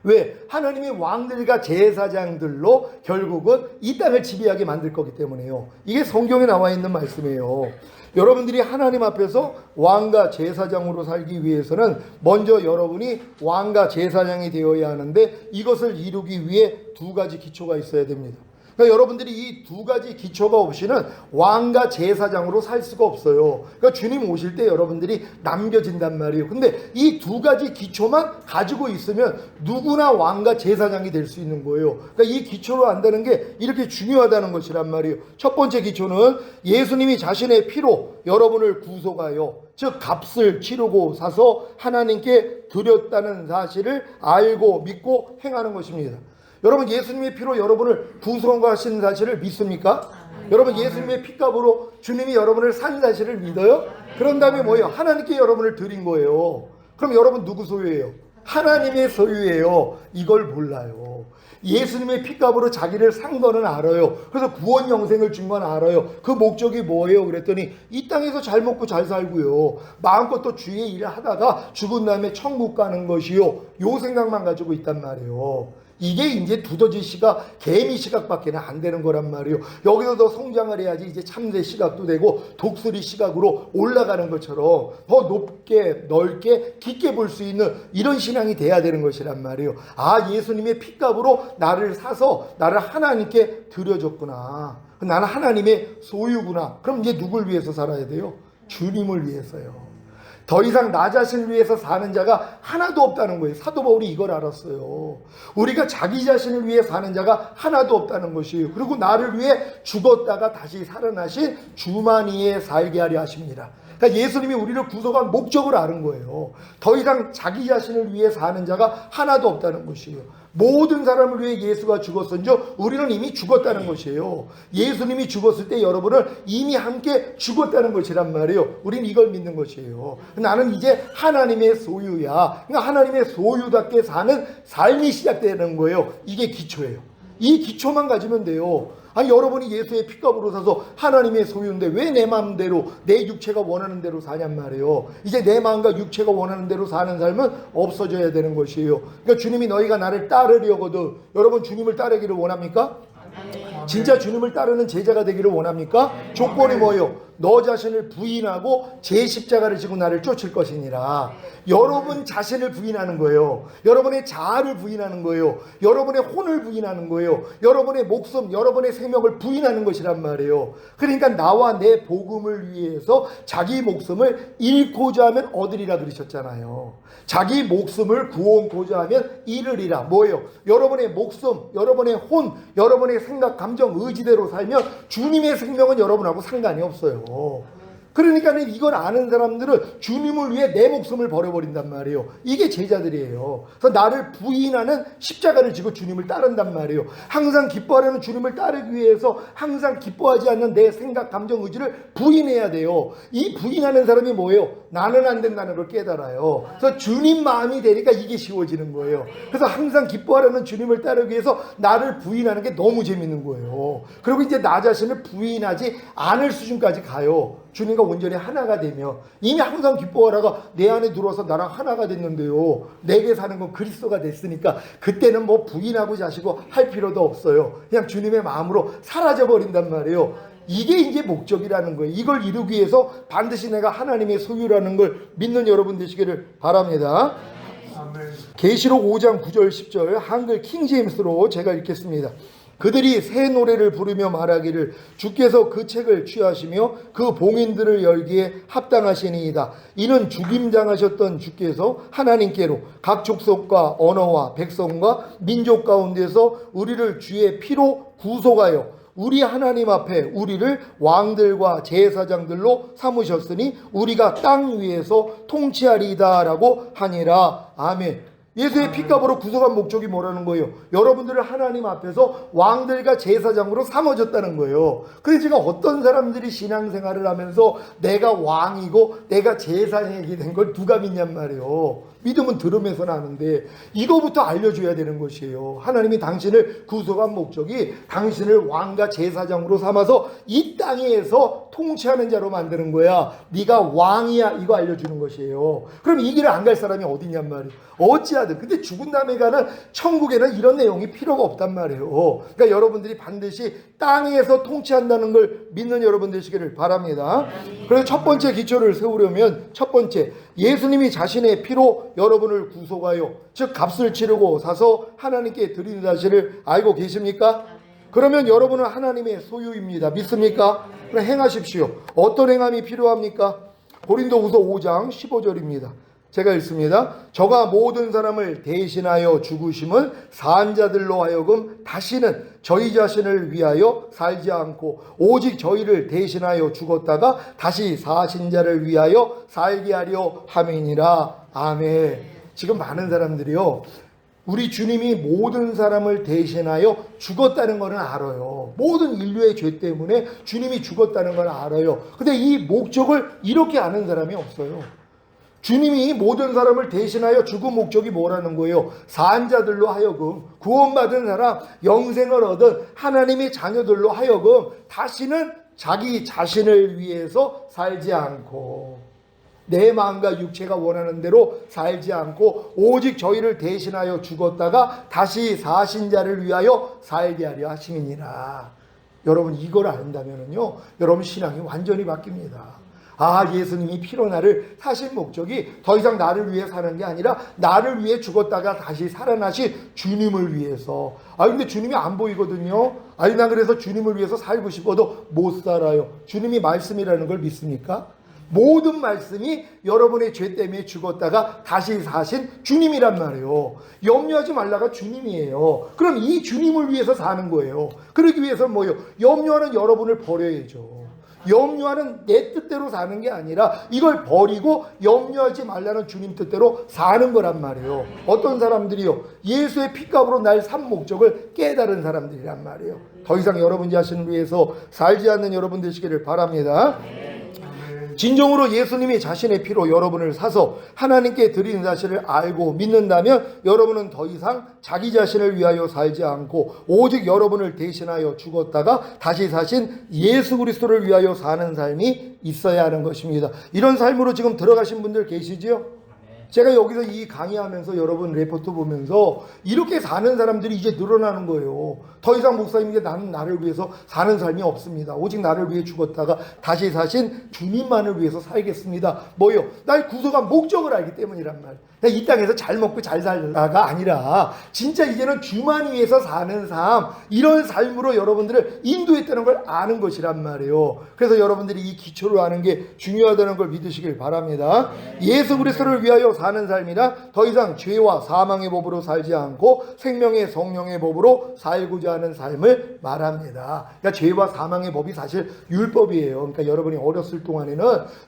왜? 하나님이 왕들과 제사장들로 결국은 이 땅을 지배하게 만들 거기 때문에요. 이게 성경에 나와 있는 말씀이에요. 여러분들이 하나님 앞에서 왕과 제사장으로 살기 위해서는 먼저 여러분이 왕과 제사장이 되어야 하는데, 이것을 이루기 위해 두 가지 기초가 있어야 됩니다. 그러니까 여러분들이 이 두 가지 기초가 없이는 왕과 제사장으로 살 수가 없어요. 그러니까 주님 오실 때 여러분들이 남겨진단 말이에요. 근데 이 두 가지 기초만 가지고 있으면 누구나 왕과 제사장이 될 수 있는 거예요. 그러니까 이 기초로 안다는 게 이렇게 중요하다는 것이란 말이에요. 첫 번째 기초는 예수님이 자신의 피로 여러분을 구속하여, 즉 값을 치르고 사서 하나님께 드렸다는 사실을 알고 믿고 행하는 것입니다. 여러분, 예수님의 피로 여러분을 구속하신 사실을 믿습니까? 여러분, 예수님의 피값으로 주님이 여러분을 산 사실을 믿어요? 그런 다음에 뭐예요? 하나님께 여러분을 드린 거예요. 그럼 여러분 누구 소유예요? 하나님의 소유예요. 이걸 몰라요. 예수님의 피값으로 자기를 산 거는 알아요. 그래서 구원 영생을 준 건 알아요. 그 목적이 뭐예요? 그랬더니 이 땅에서 잘 먹고 잘 살고요, 마음껏 또 주의 일을 하다가 죽은 다음에 천국 가는 것이요, 요 생각만 가지고 있단 말이에요. 이게 이제 두더지 시각, 개미 시각밖에 안 되는 거란 말이에요. 여기서 더 성장을 해야지 이제 참새 시각도 되고 독수리 시각으로 올라가는 것처럼 더 높게 넓게 깊게 볼 수 있는 이런 신앙이 돼야 되는 것이란 말이에요. 아, 예수님의 피값으로 나를 사서 나를 하나님께 드려줬구나. 나는 하나님의 소유구나. 그럼 이제 누굴 위해서 살아야 돼요? 주님을 위해서요. 더 이상 나 자신을 위해서 사는 자가 하나도 없다는 거예요. 사도 바울이 이걸 알았어요. 우리가 자기 자신을 위해 사는 자가 하나도 없다는 것이에요. 그리고 나를 위해 죽었다가 다시 살아나신 주만이에 살게 하려 하십니다. 그러니까 예수님이 우리를 구속한 목적을 아는 거예요. 더 이상 자기 자신을 위해 사는 자가 하나도 없다는 것이에요. 모든 사람을 위해 예수가 죽었은즉 우리는 이미 죽었다는 것이에요. 예수님이 죽었을 때 여러분은 이미 함께 죽었다는 것이란 말이에요. 우리는 이걸 믿는 것이에요. 나는 이제 하나님의 소유야. 그러니까 하나님의 소유답게 사는 삶이 시작되는 거예요. 이게 기초예요. 이 기초만 가지면 돼요. 아니, 여러분이 예수의 피값으로 사서 하나님의 소유인데 왜 내 마음대로 내 육체가 원하는 대로 사냔 말이에요. 이제 내 마음과 육체가 원하는 대로 사는 삶은 없어져야 되는 것이에요. 그러니까 주님이 너희가 나를 따르려거든. 여러분, 주님을 따르기를 원합니까? 진짜 주님을 따르는 제자가 되기를 원합니까? 조건이 뭐예요? 너 자신을 부인하고 제 십자가를 지고 나를 쫓을 것이니라. 여러분 자신을 부인하는 거예요. 여러분의 자아를 부인하는 거예요. 여러분의 혼을 부인하는 거예요. 여러분의 목숨, 여러분의 생명을 부인하는 것이란 말이에요. 그러니까 나와 내 복음을 위해서 자기 목숨을 잃고자 하면 얻으리라 그러셨잖아요. 자기 목숨을 구원고자 하면 잃으리라. 뭐예요? 여러분의 목숨, 여러분의 혼, 여러분의 생각, 감정, 의지대로 살면 주님의 생명은 여러분하고 상관이 없어요. 그러니까 이걸 아는 사람들은 주님을 위해 내 목숨을 버려버린단 말이에요. 이게 제자들이에요. 그래서 나를 부인하는 십자가를 지고 주님을 따른단 말이에요. 항상 기뻐하려는 주님을 따르기 위해서 항상 기뻐하지 않는 내 생각, 감정, 의지를 부인해야 돼요. 이 부인하는 사람이 뭐예요? 나는 안 된다는 걸 깨달아요. 그래서 주님 마음이 되니까 이게 쉬워지는 거예요. 그래서 항상 기뻐하려는 주님을 따르기 위해서 나를 부인하는 게 너무 재밌는 거예요. 그리고 이제 나 자신을 부인하지 않을 수준까지 가요. 주님과 온전히 하나가 되며, 이미 항상 기뻐하다가 내 안에 들어와서 나랑 하나가 됐는데요, 내게 사는 건 그리스도가 됐으니까 그때는 뭐 부인하고 자시고 할 필요도 없어요. 그냥 주님의 마음으로 사라져 버린단 말이에요. 이게 이제 목적이라는 거예요. 이걸 이루기 위해서 반드시 내가 하나님의 소유라는 걸 믿는 여러분 되시기를 바랍니다. 계시록 5장 9절 10절 한글 킹제임스로 제가 읽겠습니다. 그들이 새 노래를 부르며 말하기를 주께서 그 책을 취하시며 그 봉인들을 열기에 합당하시니이다. 이는 죽임당하셨던 주께서 하나님께로 각 족속과 언어와 백성과 민족 가운데서 우리를 주의 피로 구속하여 우리 하나님 앞에 우리를 왕들과 제사장들로 삼으셨으니 우리가 땅 위에서 통치하리이다 라고 하니라. 아멘. 예수의 피값으로 구속한 목적이 뭐라는 거예요? 여러분들을 하나님 앞에서 왕들과 제사장으로 삼아줬다는 거예요. 그래서 제가 어떤 사람들이 신앙생활을 하면서 내가 왕이고 내가 제사장이 된 걸 누가 믿냔 말이에요. 믿음은 들으면서는 아는데 이거부터 알려줘야 되는 것이에요. 하나님이 당신을 구속한 목적이 당신을 왕과 제사장으로 삼아서 이 땅에서 통치하는 자로 만드는 거야. 네가 왕이야, 이거 알려주는 것이에요. 그럼 이 길을 안 갈 사람이 어디냔 말이에요. 어찌 자든. 근데 죽은 다음에 가는 천국에는 이런 내용이 필요가 없단 말이에요. 그러니까 여러분들이 반드시 땅에서 통치한다는 걸 믿는 여러분 되시기를 바랍니다. 그래서 첫 번째 기초를 세우려면 첫 번째, 예수님이 자신의 피로 여러분을 구속하여 즉 값을 치르고 사서 하나님께 드리는 사실을 알고 계십니까? 그러면 여러분은 하나님의 소유입니다. 믿습니까? 그럼 행하십시오. 어떤 행함이 필요합니까? 고린도후서 5장 15절입니다. 제가 읽습니다. 저가 모든 사람을 대신하여 죽으심은 산 자들로 하여금 다시는 저희 자신을 위하여 살지 않고 오직 저희를 대신하여 죽었다가 다시 사신 자를 위하여 살게 하려 함이니라. 아멘. 지금 많은 사람들이요, 우리 주님이 모든 사람을 대신하여 죽었다는 것은 알아요. 모든 인류의 죄 때문에 주님이 죽었다는 걸 알아요. 근데 이 목적을 이렇게 아는 사람이 없어요. 주님이 모든 사람을 대신하여 죽은 목적이 뭐라는 거예요? 산자들로 하여금, 구원받은 사람, 영생을 얻은 하나님의 자녀들로 하여금 다시는 자기 자신을 위해서 살지 않고 내 마음과 육체가 원하는 대로 살지 않고 오직 저희를 대신하여 죽었다가 다시 사신 자를 위하여 살게 하려 하심이니라. 여러분 이걸 안다면요, 여러분 신앙이 완전히 바뀝니다. 아, 예수님이 피로 나를 사신 목적이 더 이상 나를 위해 사는 게 아니라 나를 위해 죽었다가 다시 살아나신 주님을 위해서. 아, 근데 주님이 안 보이거든요. 아니, 나 그래서 주님을 위해서 살고 싶어도 못 살아요. 주님이 말씀이라는 걸 믿습니까? 모든 말씀이 여러분의 죄 때문에 죽었다가 다시 사신 주님이란 말이에요. 염려하지 말라가 주님이에요. 그럼 이 주님을 위해서 사는 거예요. 그러기 위해서는 뭐예요? 염려하는 여러분을 버려야죠. 염려하는 내 뜻대로 사는 게 아니라 이걸 버리고 염려하지 말라는 주님 뜻대로 사는 거란 말이에요. 어떤 사람들이요, 예수의 피값으로 날 산 목적을 깨달은 사람들이란 말이에요. 더 이상 여러분 자신을 위해서 살지 않는 여러분 되시기를 바랍니다. 진정으로 예수님이 자신의 피로 여러분을 사서 하나님께 드리는 사실을 알고 믿는다면 여러분은 더 이상 자기 자신을 위하여 살지 않고 오직 여러분을 대신하여 죽었다가 다시 사신 예수 그리스도를 위하여 사는 삶이 있어야 하는 것입니다. 이런 삶으로 지금 들어가신 분들 계시지요? 제가 여기서 이 강의하면서 여러분 레포트 보면서 이렇게 사는 사람들이 이제 늘어나는 거예요. 더 이상 목사님께 나는 나를 위해서 사는 삶이 없습니다. 오직 나를 위해 죽었다가 다시 사신 주님만을 위해서 살겠습니다. 뭐요? 날 구속한 목적을 알기 때문이란 말이에요. 이 땅에서 잘 먹고 잘 살다가 아니라 진짜 이제는 주만 위해서 사는 삶, 이런 삶으로 여러분들을 인도했다는 걸 아는 것이란 말이에요. 그래서 여러분들이 이 기초를 아는 게 중요하다는 걸 믿으시길 바랍니다. 예수 그리스도를 위하여 사는 삶이라 더 이상 죄와 사망의 법으로 살지 않고 생명의 성령의 법으로 살고자 하는 삶을 말합니다. 그러니까 죄와 사망의 법이 사실 율법이에요. 그러니까 여러분이 어렸을 동안에는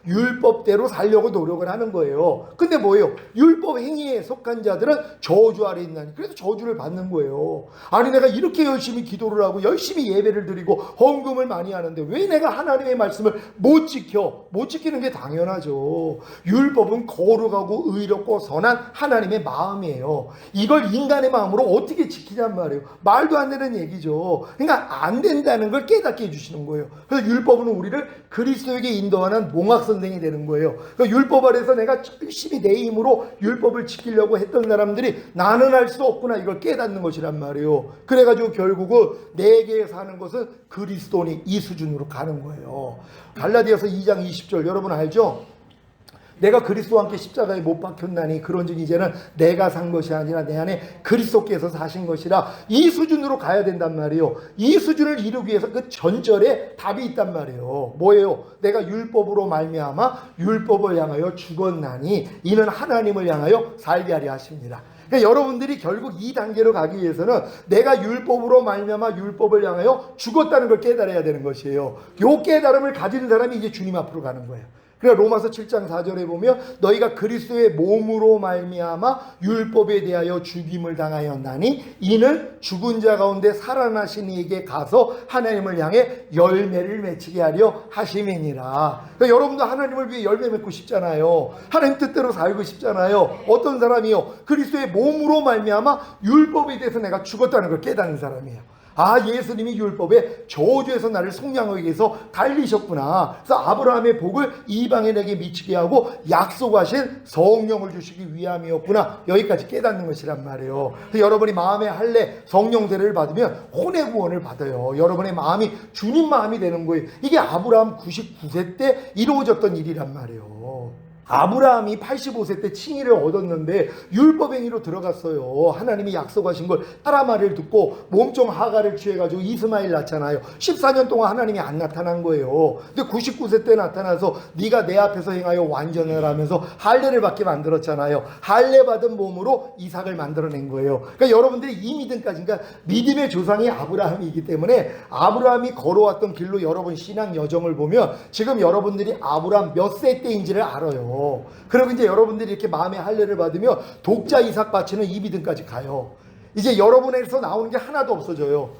율법대로 살려고 노력을 하는 거예요. 근데 뭐예요? 율법 행위에 속한 자들은 저주 아래 있나니, 그래서 저주를 받는 거예요. 아니, 내가 이렇게 열심히 기도를 하고 열심히 예배를 드리고 헌금을 많이 하는데 왜 내가 하나님의 말씀을 못 지켜? 못 지키는 게 당연하죠. 율법은 거룩하고 의롭고 선한 하나님의 마음이에요. 이걸 인간의 마음으로 어떻게 지키냔 말이에요. 말도 안 되는 얘기죠. 그러니까 안 된다는 걸 깨닫게 해주시는 거예요. 그래서 율법은 우리를 그리스도에게 인도하는 몽학선생이 되는 거예요. 그러니까 율법 아래서 내가 열심히 내 힘으로 율법을 지키려고 했던 사람들이 나는 할 수 없구나, 이걸 깨닫는 것이란 말이에요. 그래가지고 결국은 내게 사는 것은 그리스도니, 이 수준으로 가는 거예요. 갈라디아서 2장 20절 여러분 알죠? 내가 그리스도와 함께 십자가에 못 박혔나니 그런즉 이제는 내가 산 것이 아니라 내 안에 그리스도께서 사신 것이라. 이 수준으로 가야 된단 말이에요. 이 수준을 이루기 위해서 그 전절에 답이 있단 말이에요. 뭐예요? 내가 율법으로 말미암아 율법을 향하여 죽었나니 이는 하나님을 향하여 살게 하려 하십니다. 그러니까 여러분들이 결국 이 단계로 가기 위해서는 내가 율법으로 말미암아 율법을 향하여 죽었다는 걸 깨달아야 되는 것이에요. 이 깨달음을 가진 사람이 이제 주님 앞으로 가는 거예요. 그러니까 로마서 7장 4절에 보면 너희가 그리스도의 몸으로 말미암아 율법에 대하여 죽임을 당하였나니 이는 죽은 자 가운데 살아나신 이에게 가서 하나님을 향해 열매를 맺히게 하려 하심이니라. 그러니까 여러분도 하나님을 위해 열매 맺고 싶잖아요. 하나님 뜻대로 살고 싶잖아요. 어떤 사람이요? 그리스도의 몸으로 말미암아 율법에 대해서 내가 죽었다는 걸 깨닫는 사람이에요. 아, 예수님이 율법의 저주에서 나를 속량하기 위해서 달리셨구나. 그래서 아브라함의 복을 이방인에게 미치게 하고 약속하신 성령을 주시기 위함이었구나. 여기까지 깨닫는 것이란 말이에요. 그래서 여러분이 마음의 할례 성령 세례를 받으면 혼의 구원을 받아요. 여러분의 마음이 주님 마음이 되는 거예요. 이게 아브라함 99세 때 이루어졌던 일이란 말이에요. 아브라함이 85세 때 칭의를 얻었는데 율법행위로 들어갔어요. 하나님이 약속하신 걸 사라 말을 듣고 몸종 하가를 취해가지고 이스마엘 낳잖아요. 14년 동안 하나님이 안 나타난 거예요. 근데 99세 때 나타나서 네가 내 앞에서 행하여 완전을 하면서 할례를 받게 만들었잖아요. 할례 받은 몸으로 이삭을 만들어낸 거예요. 그러니까 여러분들이 이 믿음까지, 그러니까 믿음의 조상이 아브라함이기 때문에 아브라함이 걸어왔던 길로 여러분 신앙 여정을 보면 지금 여러분들이 아브라함 몇 세 때인지를 알아요. 그리고 이제 여러분들이 이렇게 마음의 할례를 받으면 독자 이삭 바치는 이 믿음까지 가요. 이제 여러분에게서 나오는 게 하나도 없어져요.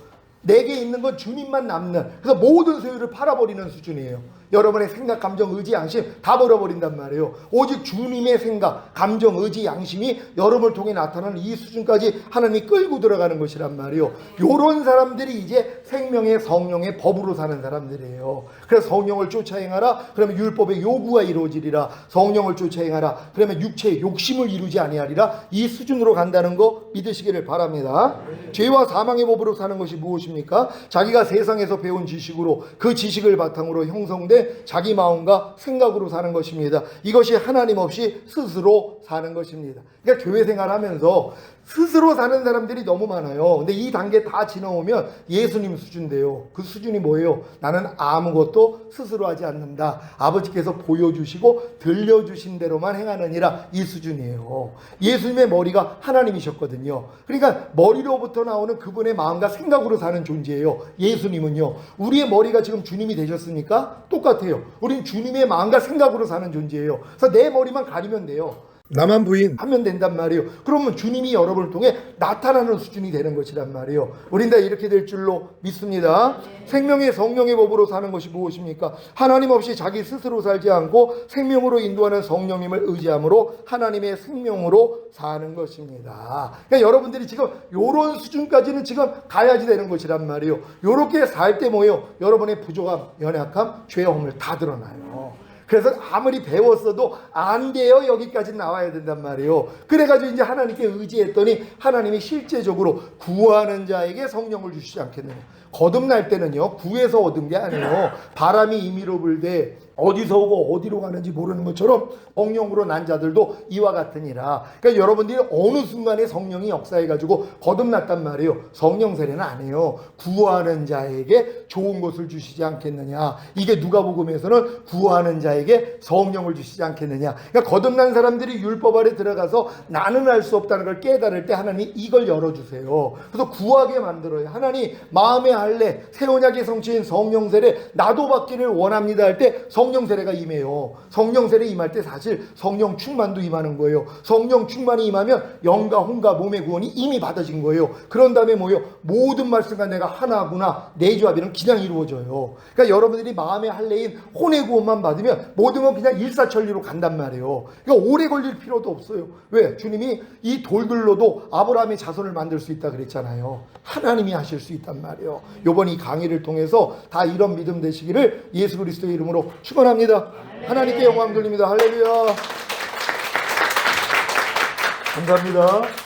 내게 있는 건 주님만 남는, 그래서 모든 소유를 팔아버리는 수준이에요. 여러분의 생각, 감정, 의지, 양심 다 버려버린단 말이에요. 오직 주님의 생각, 감정, 의지, 양심이 여러분을 통해 나타나는 이 수준까지 하나님이 끌고 들어가는 것이란 말이에요. 요런 사람들이 이제 생명의 성령의 법으로 사는 사람들이에요. 그래서 성령을 쫓아 행하라. 그러면 율법의 요구가 이루어지리라. 성령을 쫓아 행하라. 그러면 육체의 욕심을 이루지 아니하리라. 이 수준으로 간다는 거 믿으시기를 바랍니다. 죄와 사망의 법으로 사는 것이 무엇입니까? 자기가 세상에서 배운 지식으로 그 지식을 바탕으로 형성된 자기 마음과 생각으로 사는 것입니다. 이것이 하나님 없이 스스로 사는 것입니다. 그러니까 교회 생활하면서 스스로 사는 사람들이 너무 많아요. 근데 이 단계 다 지나오면 예수님 수준 돼요. 그 수준이 뭐예요? 나는 아무것도 스스로 하지 않는다. 아버지께서 보여주시고 들려주신 대로만 행하느니라. 이 수준이에요. 예수님의 머리가 하나님이셨거든요. 그러니까 머리로부터 나오는 그분의 마음과 생각으로 사는 존재예요. 예수님은요. 우리의 머리가 지금 주님이 되셨으니까 똑같아요. 우린 주님의 마음과 생각으로 사는 존재예요. 그래서 내 머리만 가리면 돼요. 나만 부인하면 된단 말이에요. 그러면 주님이 여러분을 통해 나타나는 수준이 되는 것이란 말이에요. 우린 다 이렇게 될 줄로 믿습니다. 생명의 성령의 법으로 사는 것이 무엇입니까? 하나님 없이 자기 스스로 살지 않고 생명으로 인도하는 성령님을 의지함으로 하나님의 생명으로 사는 것입니다. 그러니까 여러분들이 지금 이런 수준까지는 지금 가야지 되는 것이란 말이에요. 이렇게 살 때 뭐예요? 여러분의 부족함, 연약함, 죄험을 다 드러나요. 그래서 아무리 배웠어도 안 돼요. 여기까지 나와야 된단 말이에요. 그래가지고 이제 하나님께 의지했더니 하나님이 실제적으로 구하는 자에게 성령을 주시지 않겠느냐. 거듭날 때는요, 구해서 얻은 게 아니에요. 바람이 임의로 불되 어디서 오고 어디로 가는지 모르는 것처럼 성령으로 난 자들도 이와 같으니라. 그러니까 여러분들이 어느 순간에 성령이 역사해가지고 거듭났단 말이에요. 성령 세례는 안 해요. 구하는 자에게 좋은 것을 주시지 않겠느냐. 이게 누가복음에서는 구하는 자에게 성령을 주시지 않겠느냐. 그러니까 거듭난 사람들이 율법 아래 들어가서 나는 알 수 없다는 걸 깨달을 때 하나님이 이걸 열어주세요. 그래서 구하게 만들어요. 하나님 마음의 할례, 새 언약의 성취인 성령 세례 나도 받기를 원합니다 할 때 성령 세례가 임해요. 성령 세례 임할 때 사실 성령 충만도 임하는 거예요. 성령 충만이 임하면 영과 혼과 몸의 구원이 이미 받아진 거예요. 그런 다음에 뭐예요? 모든 말씀과 내가 하나구나. 내조합이는 그냥 이루어져요. 그러니까 여러분들이 마음의 할례인 혼의 구원만 받으면 모든 건 그냥 일사천리로 간단 말이에요. 그러니까 오래 걸릴 필요도 없어요. 왜? 주님이 이 돌들로도 아브라함의 자손을 만들 수 있다 그랬잖아요. 하나님이 하실 수 있단 말이에요. 이번 이 강의를 통해서 다 이런 믿음 되시기를 예수 그리스도의 이름으로 축원합니다. 하나님께 영광 돌립니다. 할렐루야. 감사합니다.